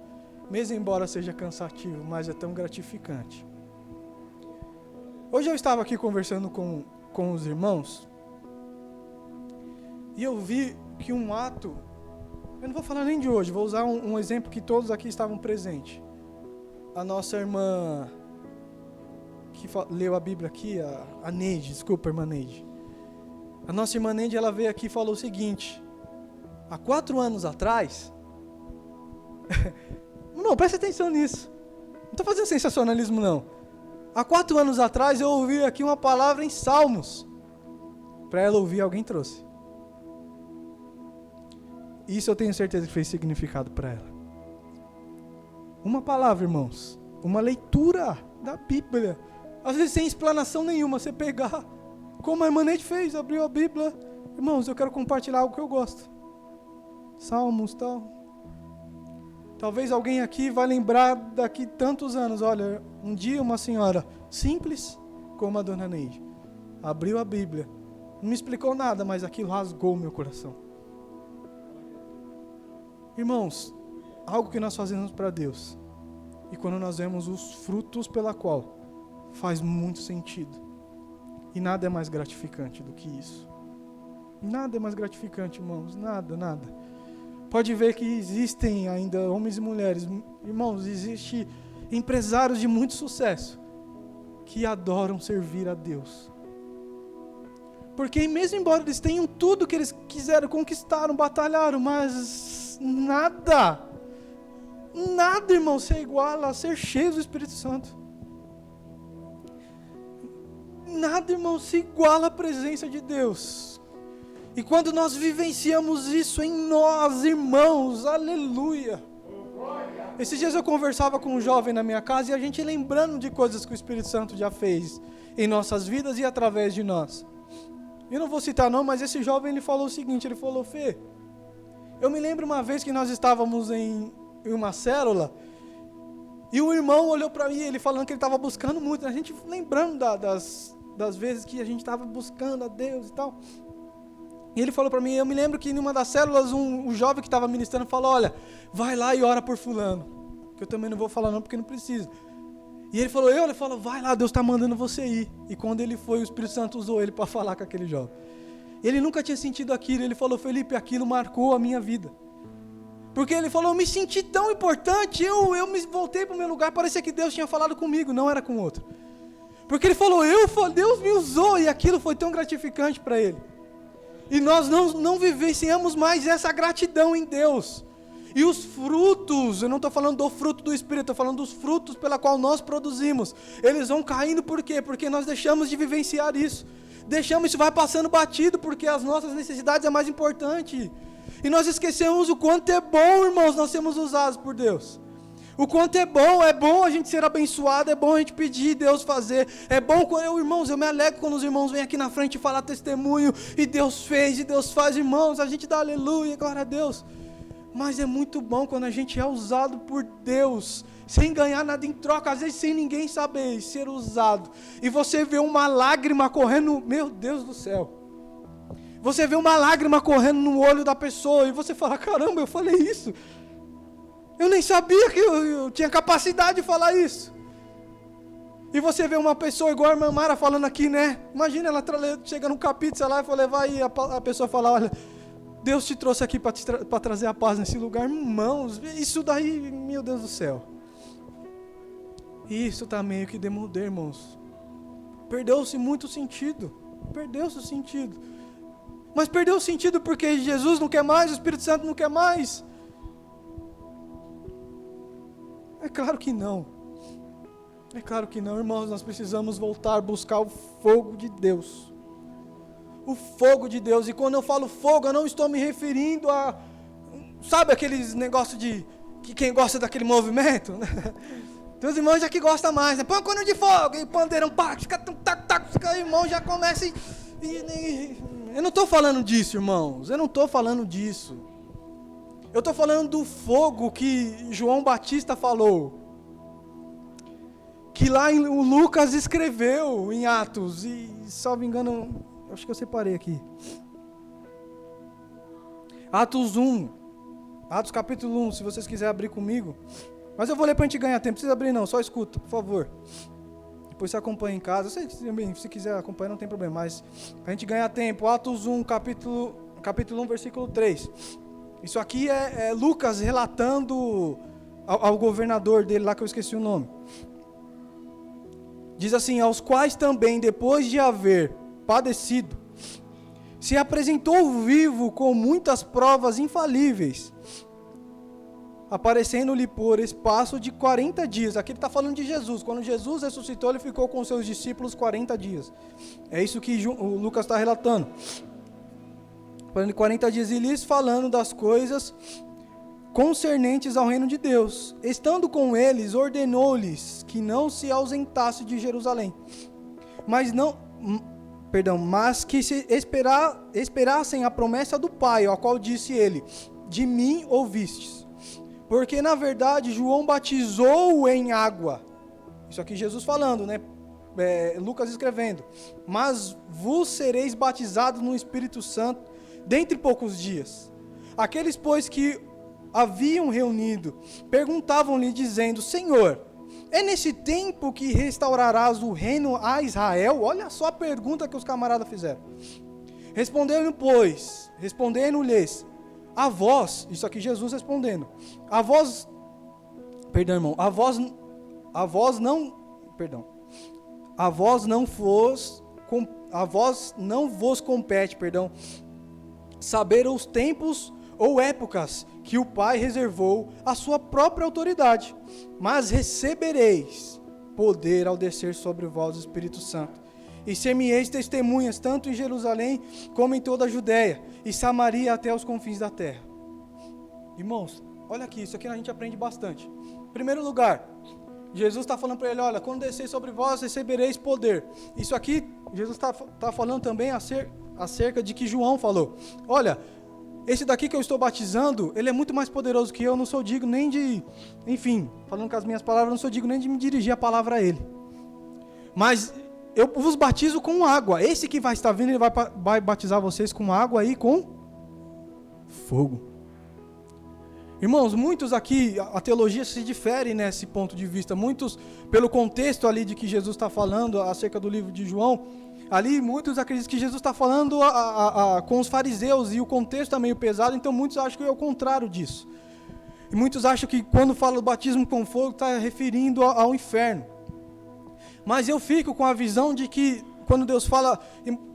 mesmo embora seja cansativo, mas é tão gratificante. Hoje eu estava aqui conversando com os irmãos e eu vi que um ato, eu não vou falar nem de hoje, vou usar um exemplo que todos aqui estavam presentes. A nossa irmã que leu a Bíblia aqui, a Neide, desculpa, irmã Neide. A nossa irmã Neide, ela veio aqui e falou o seguinte: há 4 anos atrás, não, presta atenção nisso, não estou fazendo sensacionalismo não. Há 4 anos atrás eu ouvi aqui uma palavra em Salmos, para ela ouvir, alguém trouxe. Isso eu tenho certeza que fez significado para ela. Uma palavra, irmãos, uma leitura da Bíblia, às vezes sem explanação nenhuma, você pegar, como a irmã Neide fez, abriu a Bíblia. Irmãos, eu quero compartilhar algo que eu gosto, Salmos, tal. Talvez alguém aqui vai lembrar daqui tantos anos, olha, um dia uma senhora simples como a dona Neide abriu a Bíblia, não me explicou nada, mas aquilo rasgou o meu coração. Irmãos, algo que nós fazemos para Deus, e quando nós vemos os frutos pela qual, faz muito sentido, e nada é mais gratificante do que isso. Nada é mais gratificante, irmãos, nada. Pode ver que existem ainda homens e mulheres, irmãos, existem empresários de muito sucesso que adoram servir a Deus. Porque mesmo embora eles tenham tudo que eles quiseram, conquistaram, batalharam, mas nada, irmão, se iguala a ser cheio do Espírito Santo. Nada, irmão, se iguala à presença de Deus. E quando nós vivenciamos isso em nós, irmãos, aleluia. Esses dias eu conversava com um jovem na minha casa e a gente lembrando de coisas que o Espírito Santo já fez em nossas vidas e através de nós. Eu não vou citar não, mas esse jovem ele falou o seguinte, ele falou: Fê, eu me lembro uma vez que nós estávamos em uma célula e o irmão olhou para mim, ele falando que ele estava buscando muito, a gente lembrando das vezes que a gente estava buscando a Deus e tal. E ele falou para mim, eu me lembro que em uma das células, um jovem que estava ministrando falou: olha, vai lá e ora por fulano. Que eu também não vou falar não, porque não precisa. E ele falou, vai lá, Deus está mandando você ir. E quando ele foi, o Espírito Santo usou ele para falar com aquele jovem. Ele nunca tinha sentido aquilo, ele falou: Felipe, aquilo marcou a minha vida. Porque ele falou, eu me senti tão importante, eu me voltei para o meu lugar, parecia que Deus tinha falado comigo, não era com outro. Porque ele falou, Deus me usou, e aquilo foi tão gratificante para ele. E nós não vivenciamos mais essa gratidão em Deus. E os frutos, eu não estou falando do fruto do Espírito, estou falando dos frutos pela qual nós produzimos. Eles vão caindo por quê? Porque nós deixamos de vivenciar isso. Isso vai passando batido, porque as nossas necessidades é mais importante. E nós esquecemos o quanto é bom, irmãos, nós sermos usados por Deus. O quanto é bom a gente ser abençoado, é bom a gente pedir Deus fazer, é bom quando irmãos, eu me alegro quando os irmãos vêm aqui na frente falar testemunho, e Deus fez, e Deus faz, irmãos, a gente dá aleluia, glória a Deus. Mas é muito bom quando a gente é usado por Deus, sem ganhar nada em troca, às vezes sem ninguém saber, ser usado. E você vê uma lágrima correndo, meu Deus do céu. Você vê uma lágrima correndo no olho da pessoa e você fala, caramba, eu falei isso. Eu nem sabia que eu tinha capacidade de falar isso. E você vê uma pessoa igual a irmã Mara falando aqui, né? Imagina ela chega no capítulo, sei lá, e for levar e a pessoa fala, olha, Deus te trouxe aqui para trazer a paz nesse lugar. Irmãos, isso daí, meu Deus do céu. Isso está meio que demodê, irmãos. Perdeu-se muito o sentido. Perdeu-se o sentido. Mas perdeu o sentido porque Jesus não quer mais, o Espírito Santo não quer mais. É claro que não. É claro que não, irmãos. Nós precisamos voltar a buscar o fogo de Deus. O fogo de Deus. E quando eu falo fogo, eu não estou me referindo a... Sabe aqueles negócios de... que quem gosta daquele movimento? Tem os irmãos já que gostam mais, né? Põe um cano de fogo, e pandeirão, pá, o irmão já começa Eu não estou falando disso, irmãos. Eu não estou falando disso. Eu estou falando do fogo que João Batista falou. Que lá o Lucas escreveu em Atos. E, salvo engano, acho que eu separei aqui. Atos 1. Atos capítulo 1, se vocês quiserem abrir comigo. Mas eu vou ler para a gente ganhar tempo. Não precisa abrir não, só escuta, por favor. Depois você acompanha em casa. Eu sei que se quiser acompanhar não tem problema, mas para a gente ganhar tempo. Atos 1, capítulo 1, versículo 3. Isso aqui é Lucas relatando ao governador dele lá, que eu esqueci o nome. Diz assim, aos quais também, depois de haver padecido, se apresentou vivo com muitas provas infalíveis, aparecendo-lhe por espaço de 40 dias. Aqui ele está falando de Jesus. Quando Jesus ressuscitou, ele ficou com seus discípulos 40 dias. É isso que o Lucas está relatando. Falando de 40 dias, e lhes falando das coisas concernentes ao reino de Deus. Estando com eles, ordenou-lhes que não se ausentasse de Jerusalém, mas que se esperassem a promessa do Pai, ao qual disse ele, de mim ouvistes. Porque na verdade João batizou em água. Isso aqui Jesus falando, né? Lucas escrevendo. Mas vos sereis batizados no Espírito Santo dentre poucos dias. Aqueles, pois, que haviam reunido, perguntavam-lhe dizendo, Senhor, é nesse tempo que restaurarás o reino a Israel? Olha só a pergunta que os camaradas fizeram. Respondendo-lhes, a vós, isso aqui Jesus respondendo, a vós não vos compete, saber os tempos ou épocas que o Pai reservou à sua própria autoridade, mas recebereis poder ao descer sobre vós o Espírito Santo, e ser-me-eis testemunhas tanto em Jerusalém como em toda a Judéia e Samaria até os confins da terra. Irmãos, olha aqui, isso aqui a gente aprende bastante. Em primeiro lugar, Jesus está falando para ele, olha, quando descer sobre vós recebereis poder. Isso aqui, Jesus está falando também acerca de que João falou, olha, esse daqui que eu estou batizando, ele é muito mais poderoso que eu, não sou digno nem de, enfim, falando com as minhas palavras, não sou digno nem de me dirigir a palavra a ele. Mas eu vos batizo com água. Esse que vai estar vindo, ele vai batizar vocês com água e com fogo. Irmãos, muitos aqui, a teologia se difere nesse ponto de vista. Muitos, pelo contexto ali de que Jesus está falando acerca do livro de João, ali muitos acreditam que Jesus está falando com os fariseus e o contexto está meio pesado, então muitos acham que é o contrário disso. E muitos acham que quando fala do batismo com fogo está referindo ao inferno. Mas eu fico com a visão de que quando Deus fala,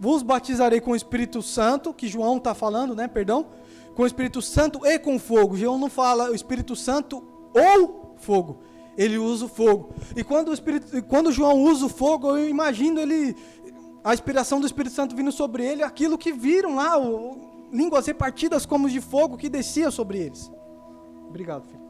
vos batizarei com o Espírito Santo, que João está falando, né, com o Espírito Santo e com fogo. João não fala o Espírito Santo ou fogo, ele usa o fogo. E quando João usa o fogo, eu imagino a inspiração do Espírito Santo vindo sobre ele, aquilo que viram lá, línguas repartidas como de fogo que descia sobre eles. Obrigado, filho.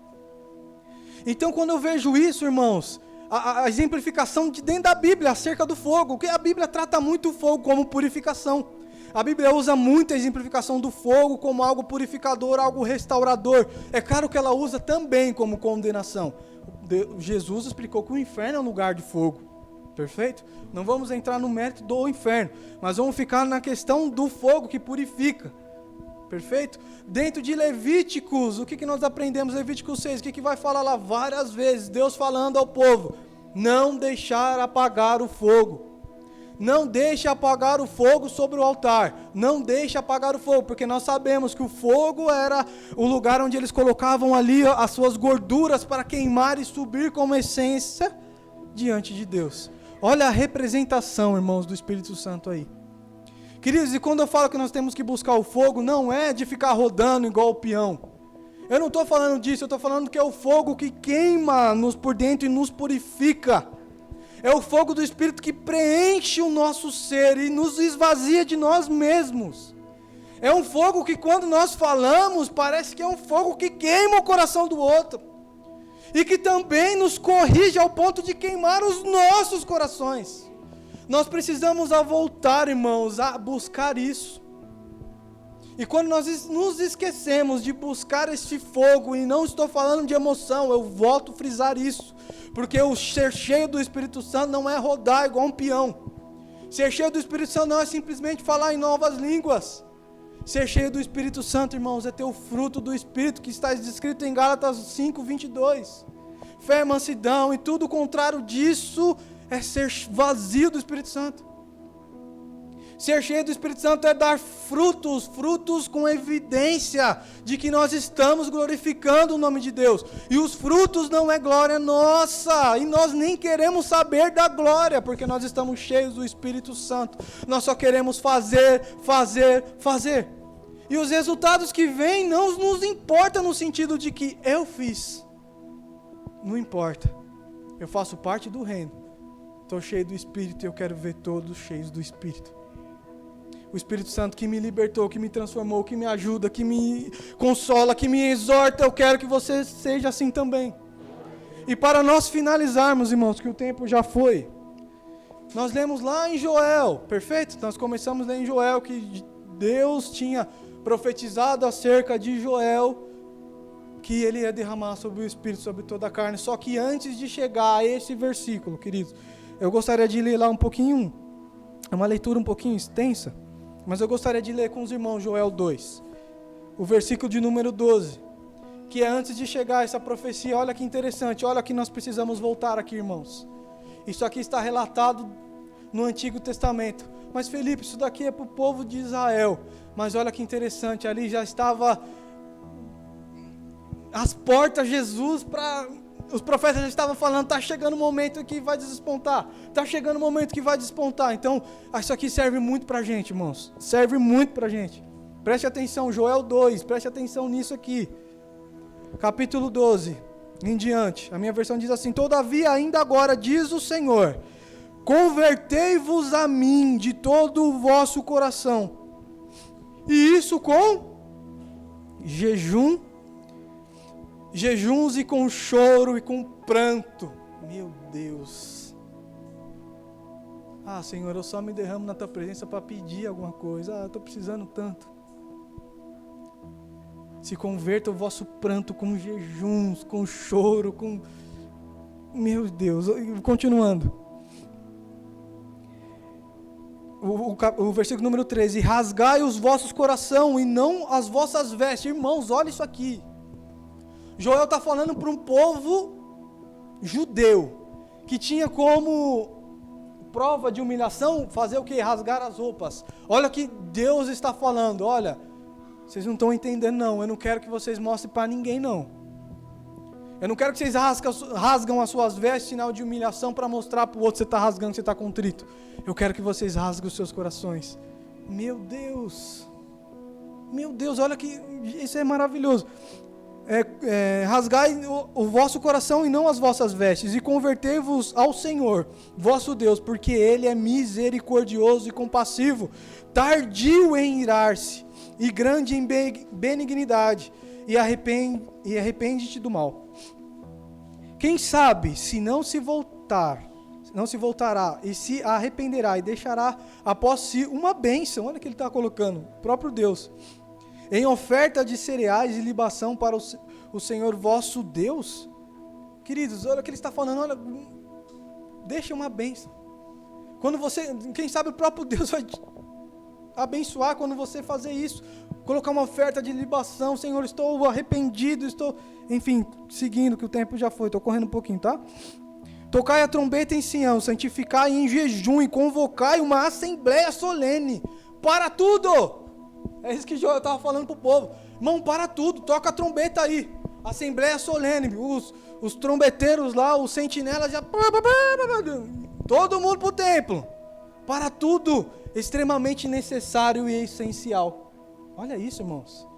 Então, quando eu vejo isso, irmãos, a exemplificação de dentro da Bíblia acerca do fogo, que a Bíblia trata muito o fogo como purificação. A Bíblia usa muito a exemplificação do fogo como algo purificador, algo restaurador. É claro que ela usa também como condenação. Jesus explicou que o inferno é um lugar de fogo. Perfeito? Não vamos entrar no mérito do inferno, mas vamos ficar na questão do fogo que purifica. Perfeito? Dentro de Levíticos, o que nós aprendemos? Levítico 6, o que vai falar lá? Várias vezes, Deus falando ao povo, não deixar apagar o fogo. Não deixe apagar o fogo sobre o altar. Não deixe apagar o fogo, porque nós sabemos que o fogo era o lugar onde eles colocavam ali as suas gorduras para queimar e subir como essência diante de Deus. Olha a representação, irmãos, do Espírito Santo aí. Queridos, e quando eu falo que nós temos que buscar o fogo, não é de ficar rodando igual o peão. Eu não estou falando disso, eu estou falando que é o fogo que queima-nos por dentro e nos purifica. É o fogo do Espírito que preenche o nosso ser e nos esvazia de nós mesmos. É um fogo que quando nós falamos, parece que é um fogo que queima o coração do outro. E que também nos corrige ao ponto de queimar os nossos corações. Nós precisamos voltar, irmãos, a buscar isso. E quando nós nos esquecemos de buscar este fogo, e não estou falando de emoção, eu volto a frisar isso, porque o ser cheio do Espírito Santo não é rodar igual um peão. Ser cheio do Espírito Santo não é simplesmente falar em novas línguas. Ser cheio do Espírito Santo, irmãos, é ter o fruto do Espírito que está descrito em Gálatas 5:22. Fé, mansidão e tudo o contrário disso é ser vazio do Espírito Santo. Ser cheio do Espírito Santo é dar frutos com evidência de que nós estamos glorificando o nome de Deus. E os frutos não é glória nossa, e nós nem queremos saber da glória, porque nós estamos cheios do Espírito Santo. Nós só queremos fazer. E os resultados que vêm não nos importa no sentido de que eu fiz. Não importa. Eu faço parte do reino. Estou cheio do Espírito e eu quero ver todos cheios do Espírito. O Espírito Santo que me libertou, que me transformou, que me ajuda, que me consola, que me exorta, eu quero que você seja assim também. E para nós finalizarmos, irmãos, que o tempo já foi, nós lemos lá em Joel, perfeito? Nós começamos a ler em Joel que Deus tinha profetizado acerca de Joel, que ele ia derramar sobre o Espírito, sobre toda a carne. Só que antes de chegar a esse versículo, queridos, eu gostaria de ler lá um pouquinho, é uma leitura um pouquinho extensa, mas eu gostaria de ler com os irmãos Joel 2, o versículo de número 12, que é antes de chegar a essa profecia. Olha que interessante, olha que nós precisamos voltar aqui, irmãos. Isso aqui está relatado no Antigo Testamento. Mas Felipe, isso daqui é para o povo de Israel. Mas olha que interessante, ali já estava as portas, Jesus, os profetas já estavam falando, está chegando o momento que vai despontar. Está chegando o momento que vai despontar. Então, isso aqui serve muito para a gente, irmãos. Serve muito para a gente. Preste atenção, Joel 2, preste atenção nisso aqui. Capítulo 12, em diante. A minha versão diz assim: todavia, ainda agora, diz o Senhor, convertei-vos a mim de todo o vosso coração. E isso com jejuns e com choro e com pranto. Meu Deus. Senhor, eu só me derramo na tua presença para pedir alguma coisa. Eu estou precisando tanto. Se converta o vosso pranto com jejuns, com choro, com... Meu Deus. Continuando. O versículo número 13. Rasgai os vossos coração e não as vossas vestes. Irmãos, olha isso aqui. Joel está falando para um povo judeu, que tinha como prova de humilhação fazer o quê? Rasgar as roupas. Olha o que Deus está falando. Olha, vocês não estão entendendo não. Eu não quero que vocês mostrem para ninguém não. Eu não quero que vocês rasgam as suas vestes, sinal de humilhação, para mostrar para o outro que você está rasgando, que você está contrito. Eu quero que vocês rasguem os seus corações. Meu Deus, olha que isso é maravilhoso. Rasgai o vosso coração e não as vossas vestes, e convertei-vos ao Senhor, vosso Deus, porque Ele é misericordioso e compassivo, tardio em irar-se, e grande em benignidade, e arrepende-te do mal. Quem sabe, se não se voltar, não se voltará e se arrependerá e deixará após si uma bênção, olha o que ele está colocando, o próprio Deus, em oferta de cereais e libação para o Senhor vosso Deus. Queridos, olha o que ele está falando, olha, deixa uma bênção. Quando você, quem sabe o próprio Deus vai abençoar quando você fazer isso, colocar uma oferta de libação. Senhor, estou arrependido, enfim, seguindo que o tempo já foi, estou correndo um pouquinho, tá? Tocai a trombeta em Sião, santificai em jejum e convocai uma assembleia solene, para tudo. É isso que Joel estava falando para o povo, irmão, para tudo, toca a trombeta aí, assembleia solene, os trombeteiros lá, os sentinelas já, todo mundo para o templo, para tudo, extremamente necessário e essencial. Olha isso, irmãos,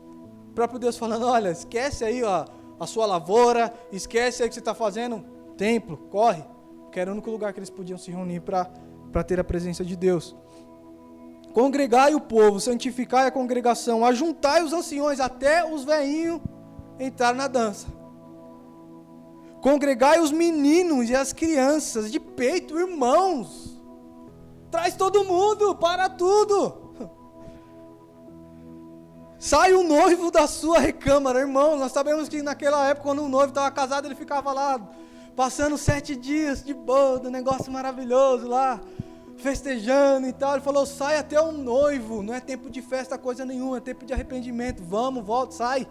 o próprio Deus falando, olha, esquece aí a sua lavoura, esquece aí o que você está fazendo, templo, corre, porque era o único lugar que eles podiam se reunir para ter a presença de Deus. Congregai o povo, santificai a congregação, ajuntai os anciões, até os velhinhos entraram na dança. Congregai os meninos e as crianças de peito, irmãos, traz todo mundo, para tudo. Sai o noivo da sua recâmara, irmão. Nós sabemos que naquela época, quando o noivo estava casado, ele ficava lá, passando 7 dias de boda, um negócio maravilhoso lá, festejando e tal. Ele falou, sai até o noivo, não é tempo de festa, coisa nenhuma, é tempo de arrependimento. Vamos, volta, sai.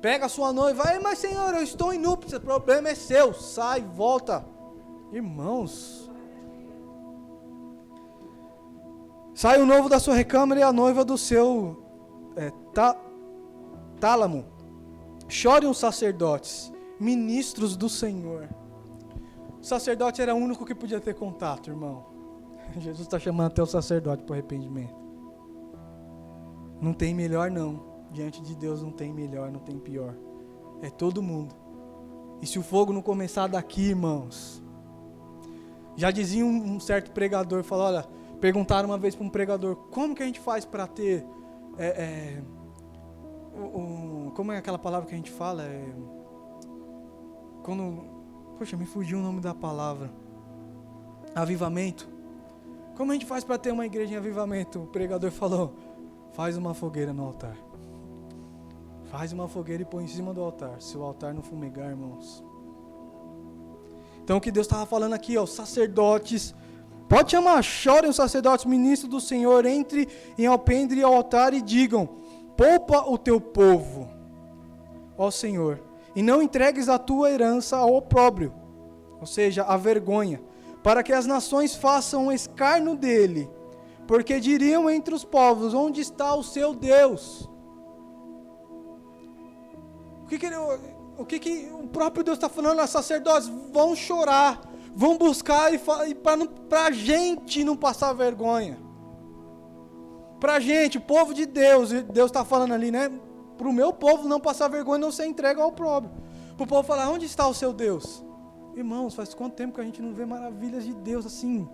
Pega a sua noiva, mas Senhor, eu estou em núpcias, o problema é seu. Sai, volta. Irmãos, sai o noivo da sua recâmara e a noiva do seu tálamo. Chorem os sacerdotes, ministros do Senhor. O sacerdote era o único que podia ter contato, irmão. Jesus está chamando até o sacerdote para o arrependimento. Não tem melhor não. Diante de Deus não tem melhor, não tem pior. É todo mundo. E se o fogo não começar daqui, irmãos. Já dizia um certo pregador, falou, olha, perguntaram uma vez para um pregador, como que a gente faz para ter como é aquela palavra que a gente fala? Poxa, me fugiu o nome da palavra. Avivamento. Como a gente faz para ter uma igreja em avivamento? O pregador falou, faz uma fogueira no altar. Faz uma fogueira e põe em cima do altar. Se o altar não fumegar, irmãos. Então o que Deus estava falando aqui, os sacerdotes, pode chamar, chorem os sacerdotes, ministros do Senhor, entre em alpendre ao altar e digam, poupa o teu povo, ó Senhor, e não entregues a tua herança ao opróbrio, ou seja, a vergonha, para que as nações façam escárnio dele, porque diriam entre os povos, onde está o seu Deus? O que o próprio Deus está falando? Os sacerdotes vão chorar, vão buscar para a gente não passar vergonha. Para a gente, o povo de Deus, Deus está falando ali, né? Para o meu povo não passar vergonha, não ser entregue ao próprio. Para o povo falar, onde está o seu Deus? Irmãos, faz quanto tempo que a gente não vê maravilhas de Deus assim?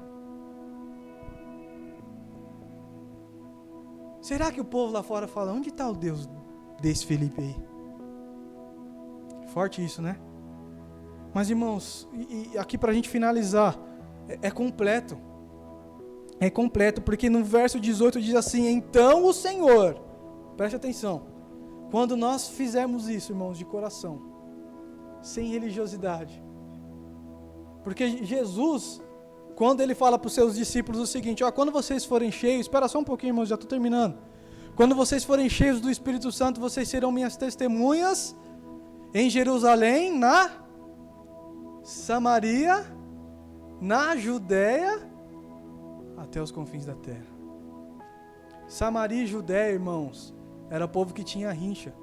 Será que o povo lá fora fala, onde está o Deus desse Felipe aí? Forte isso, né? Mas irmãos, e aqui para a gente finalizar, é completo. É completo, porque no verso 18 diz assim, então o Senhor, preste atenção, quando nós fizermos isso, irmãos, de coração, sem religiosidade, porque Jesus, quando ele fala para os seus discípulos o seguinte, quando vocês forem cheios, espera só um pouquinho, irmãos, já estou terminando, quando vocês forem cheios do Espírito Santo, vocês serão minhas testemunhas, em Jerusalém, na Samaria, na Judéia, até os confins da terra. Samaria e Judéia, irmãos, era povo que tinha rincha.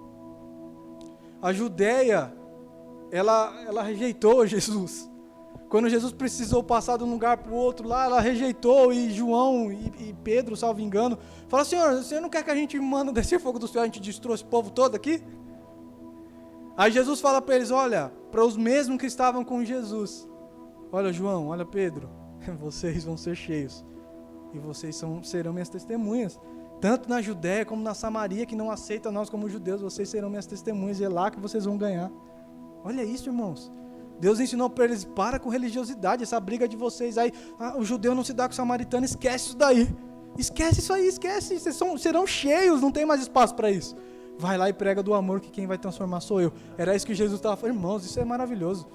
A Judéia, ela rejeitou Jesus. Quando Jesus precisou passar de um lugar para o outro lá, ela rejeitou, e João e Pedro, salvo engano, falaram, Senhor, você não quer que a gente manda descer fogo do céu, a gente destrua esse povo todo aqui? Aí Jesus fala para eles, olha, para os mesmos que estavam com Jesus, olha João, olha Pedro, vocês vão ser cheios, e vocês serão minhas testemunhas, tanto na Judéia como na Samaria, que não aceita nós como judeus, vocês serão minhas testemunhas, e é lá que vocês vão ganhar. Olha isso, irmãos, Deus ensinou para eles, para com religiosidade, essa briga de vocês aí, o judeu não se dá com o samaritano, esquece isso daí. Esquece isso aí, esquece, vocês serão cheios, não tem mais espaço para isso. Vai lá e prega do amor que quem vai transformar sou eu. Era isso que Jesus estava falando, irmãos, isso é maravilhoso.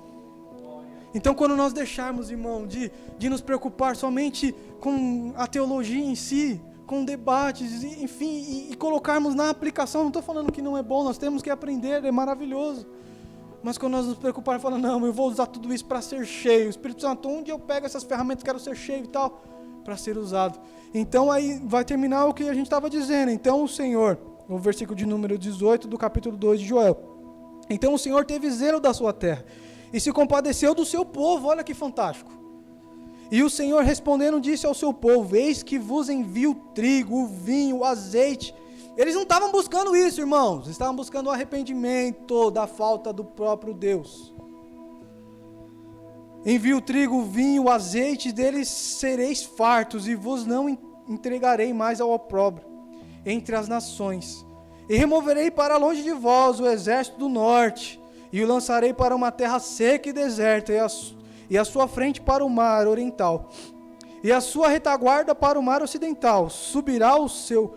Então quando nós deixarmos, irmão, de nos preocupar somente com a teologia em si, com debates, enfim, e colocarmos na aplicação, não estou falando que não é bom, nós temos que aprender, é maravilhoso. Mas quando nós nos preocuparmos, falando, não, eu vou usar tudo isso para ser cheio. O Espírito Santo, onde eu pego essas ferramentas, quero ser cheio e tal, para ser usado. Então aí vai terminar o que a gente estava dizendo. Então o Senhor, no versículo de número 18 do capítulo 2 de Joel. Então o Senhor teve zelo da sua terra e se compadeceu do seu povo. Olha que fantástico. E o Senhor respondendo disse ao seu povo, eis que vos envio o trigo, o vinho, o azeite. Eles não estavam buscando isso, irmãos. Estavam buscando o arrependimento da falta do próprio Deus. Envio o trigo, o vinho, o azeite, deles sereis fartos, e vos não entregarei mais ao opróbrio entre as nações. E removerei para longe de vós o exército do norte, e o lançarei para uma terra seca e deserta, e a sua frente para o mar oriental, e a sua retaguarda para o mar ocidental. Subirá o seu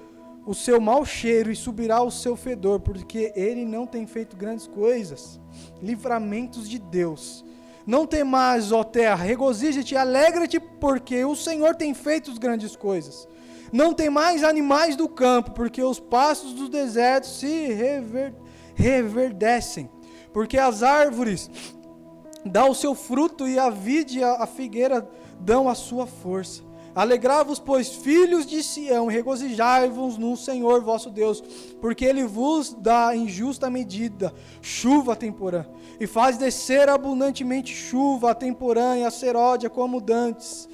mau cheiro e subirá o seu fedor, porque ele não tem feito grandes coisas. Livramentos de Deus. Não temais, ó terra, regozije-te, alegra-te, porque o Senhor tem feito grandes coisas. Não temais animais do campo, porque os pastos do deserto se reverdecem, porque as árvores dão o seu fruto e a vide e a figueira dão a sua força. Alegrai-vos, pois, filhos de Sião, regozijai-vos no Senhor vosso Deus, porque Ele vos dá em justa medida chuva temporã, e faz descer abundantemente chuva temporã e a seródia como dantes.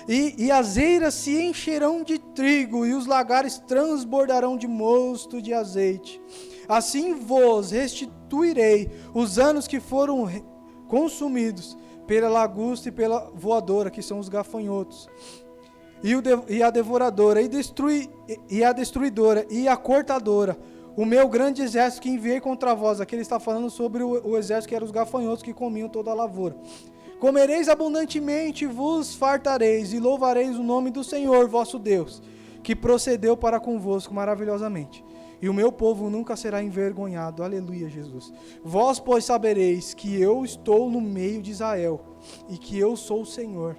E as eiras se encherão de trigo, e os lagares transbordarão de mosto de azeite. Assim vos restituirei os anos que foram consumidos pela lagosta e pela voadora, que são os gafanhotos. E a devoradora, e a destruidora, e a cortadora, o meu grande exército que enviei contra vós. Aqui ele está falando sobre o exército que eram os gafanhotos que comiam toda a lavoura. Comereis abundantemente, vos fartareis, e louvareis o nome do Senhor vosso Deus, que procedeu para convosco maravilhosamente. E o meu povo nunca será envergonhado. Aleluia, Jesus. Vós, pois, sabereis que eu estou no meio de Israel, e que eu sou o Senhor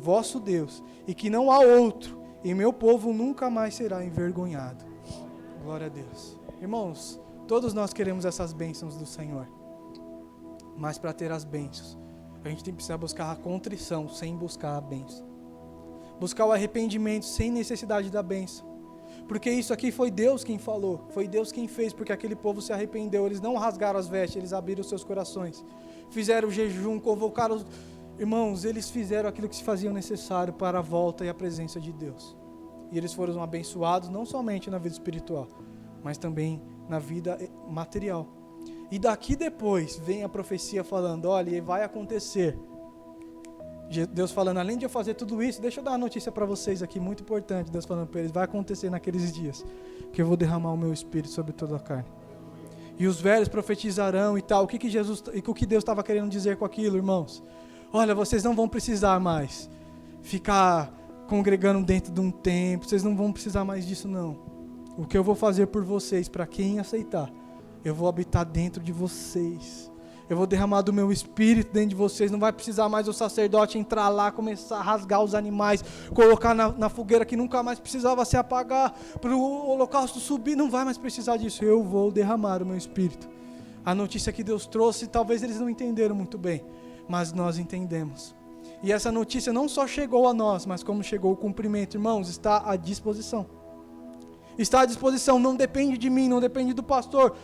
vosso Deus, e que não há outro, e meu povo nunca mais será envergonhado. Glória a Deus. Irmãos, todos nós queremos essas bênçãos do Senhor, mas para ter as bênçãos, a gente tem que precisar buscar a contrição sem buscar a bênção, buscar o arrependimento sem necessidade da bênção, porque isso aqui foi Deus quem falou, foi Deus quem fez, porque aquele povo se arrependeu. Eles não rasgaram as vestes, eles abriram os seus corações, fizeram o jejum, convocaram irmãos, eles fizeram aquilo que se fazia necessário para a volta e a presença de Deus. E eles foram abençoados não somente na vida espiritual, mas também na vida material. E daqui depois vem a profecia falando, olha, vai acontecer. Deus falando, além de eu fazer tudo isso, deixa eu dar uma notícia para vocês aqui, muito importante. Deus falando para eles, vai acontecer naqueles dias, que eu vou derramar o meu espírito sobre toda a carne. E os velhos profetizarão e tal. O que Deus estava querendo dizer com aquilo, irmãos? Olha, vocês não vão precisar mais ficar congregando dentro de um templo, vocês não vão precisar mais disso não. O que eu vou fazer por vocês, para quem aceitar, eu vou habitar dentro de vocês. Eu vou derramar do meu espírito dentro de vocês, não vai precisar mais o sacerdote entrar lá, começar a rasgar os animais, colocar na fogueira que nunca mais precisava se apagar, para o holocausto subir, não vai mais precisar disso, eu vou derramar o meu espírito. A notícia que Deus trouxe, talvez eles não entenderam muito bem, mas nós entendemos. E essa notícia não só chegou a nós, mas como chegou o cumprimento, irmãos, está à disposição. Está à disposição, não depende de mim, não depende do pastor,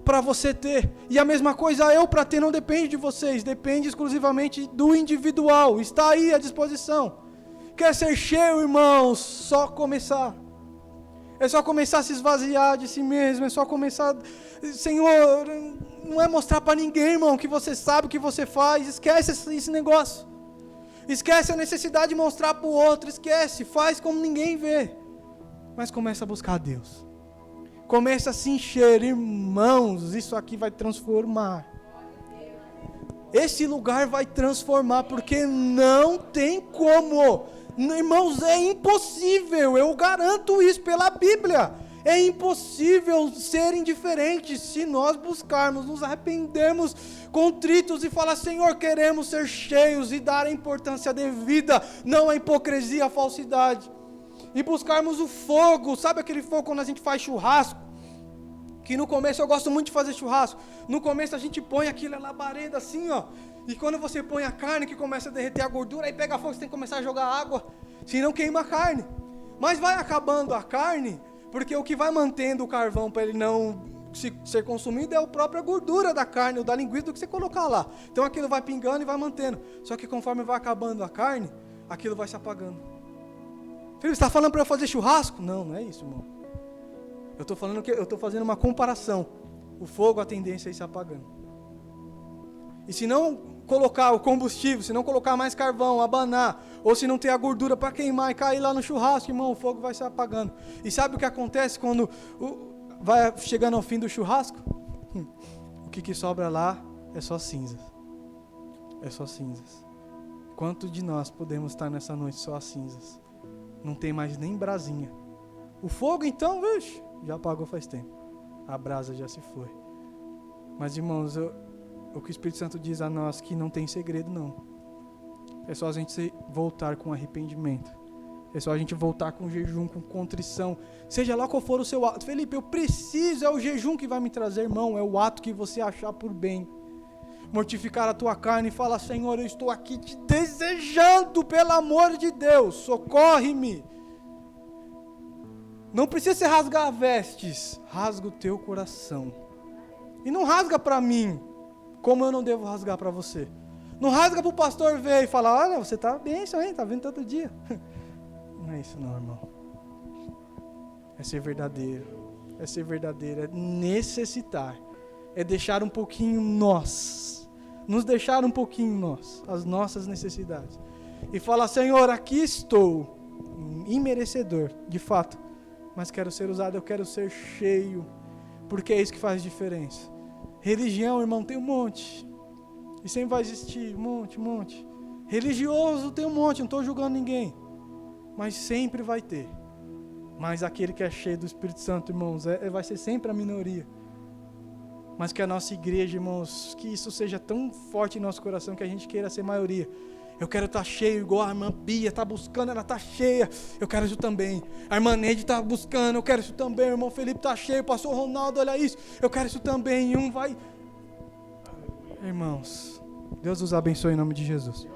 para você ter. E a mesma coisa eu para ter não depende de vocês, depende exclusivamente do individual. Está aí à disposição. Quer ser cheio, irmãos? Só começar. É só começar a se esvaziar de si mesmo, é só começar... Senhor, não é mostrar para ninguém, irmão, que você sabe o que você faz. Esquece esse negócio. Esquece a necessidade de mostrar para o outro, esquece, faz como ninguém vê. Mas começa a buscar a Deus. Começa a se encher, irmãos, isso aqui vai transformar. Esse lugar vai transformar, porque não tem como. Irmãos, é impossível, eu garanto isso pela Bíblia. É impossível ser indiferente se nós buscarmos, nos arrependermos contritos e falar: Senhor, queremos ser cheios e dar a importância devida, não a hipocrisia, a falsidade. E buscarmos o fogo, sabe aquele fogo quando a gente faz churrasco? Que no começo, eu gosto muito de fazer churrasco, no começo a gente põe aquilo, a labareda assim, ó, e quando você põe a carne que começa a derreter a gordura, aí pega fogo, você tem que começar a jogar água, senão queima a carne. Mas vai acabando a carne, porque o que vai mantendo o carvão para ele não ser consumido é a própria gordura da carne, ou da linguiça, do que você colocar lá. Então aquilo vai pingando e vai mantendo. Só que conforme vai acabando a carne, aquilo vai se apagando. Filho, você está falando para eu fazer churrasco? Não, não é isso, irmão. Eu estou falando que eu estou fazendo uma comparação. O fogo, a tendência é ir se apagando. E se não colocar o combustível, se não colocar mais carvão, abanar, ou se não ter a gordura para queimar e cair lá no churrasco, irmão, o fogo vai se apagando. E sabe o que acontece quando vai chegando ao fim do churrasco? O que sobra lá é só cinzas. É só cinzas. Quanto de nós podemos estar nessa noite só as cinzas? Não tem mais nem brasinha. O fogo então, vixe, já apagou faz tempo. A brasa já se foi. Mas irmãos, o que o Espírito Santo diz a nós que não tem segredo não. É só a gente voltar com arrependimento. É só a gente voltar com jejum, com contrição. Seja lá qual for o seu ato. Felipe, eu preciso, é o jejum que vai me trazer, irmão. É o ato que você achar por bem. Mortificar a tua carne e falar: Senhor, eu estou aqui te desejando, pelo amor de Deus, socorre-me. Não precisa ser rasgar vestes, rasga o teu coração. E não rasga para mim, como eu não devo rasgar para você. Não rasga para o pastor ver e falar: olha, você está bem, isso aí, está vindo todo dia. Não é isso não, irmão. É ser verdadeiro. É ser verdadeiro, é necessitar. É deixar um pouquinho nós. Nos deixar um pouquinho nós, as nossas necessidades. E falar: Senhor, aqui estou, imerecedor, de fato. Mas quero ser usado, eu quero ser cheio, porque é isso que faz diferença. Religião, irmão, tem um monte, e sempre vai existir, um monte. Religioso tem um monte, não estou julgando ninguém, mas sempre vai ter. Mas aquele que é cheio do Espírito Santo, irmãos, vai ser sempre a minoria. Mas que a nossa igreja, irmãos, que isso seja tão forte em nosso coração, que a gente queira ser maioria. Eu quero estar cheio, igual a irmã Bia está buscando, ela está cheia. Eu quero isso também. A irmã Neide está buscando, eu quero isso também. O irmão Felipe está cheio, o pastor Ronaldo, olha isso. Eu quero isso também. E um vai... Irmãos, Deus os abençoe em nome de Jesus.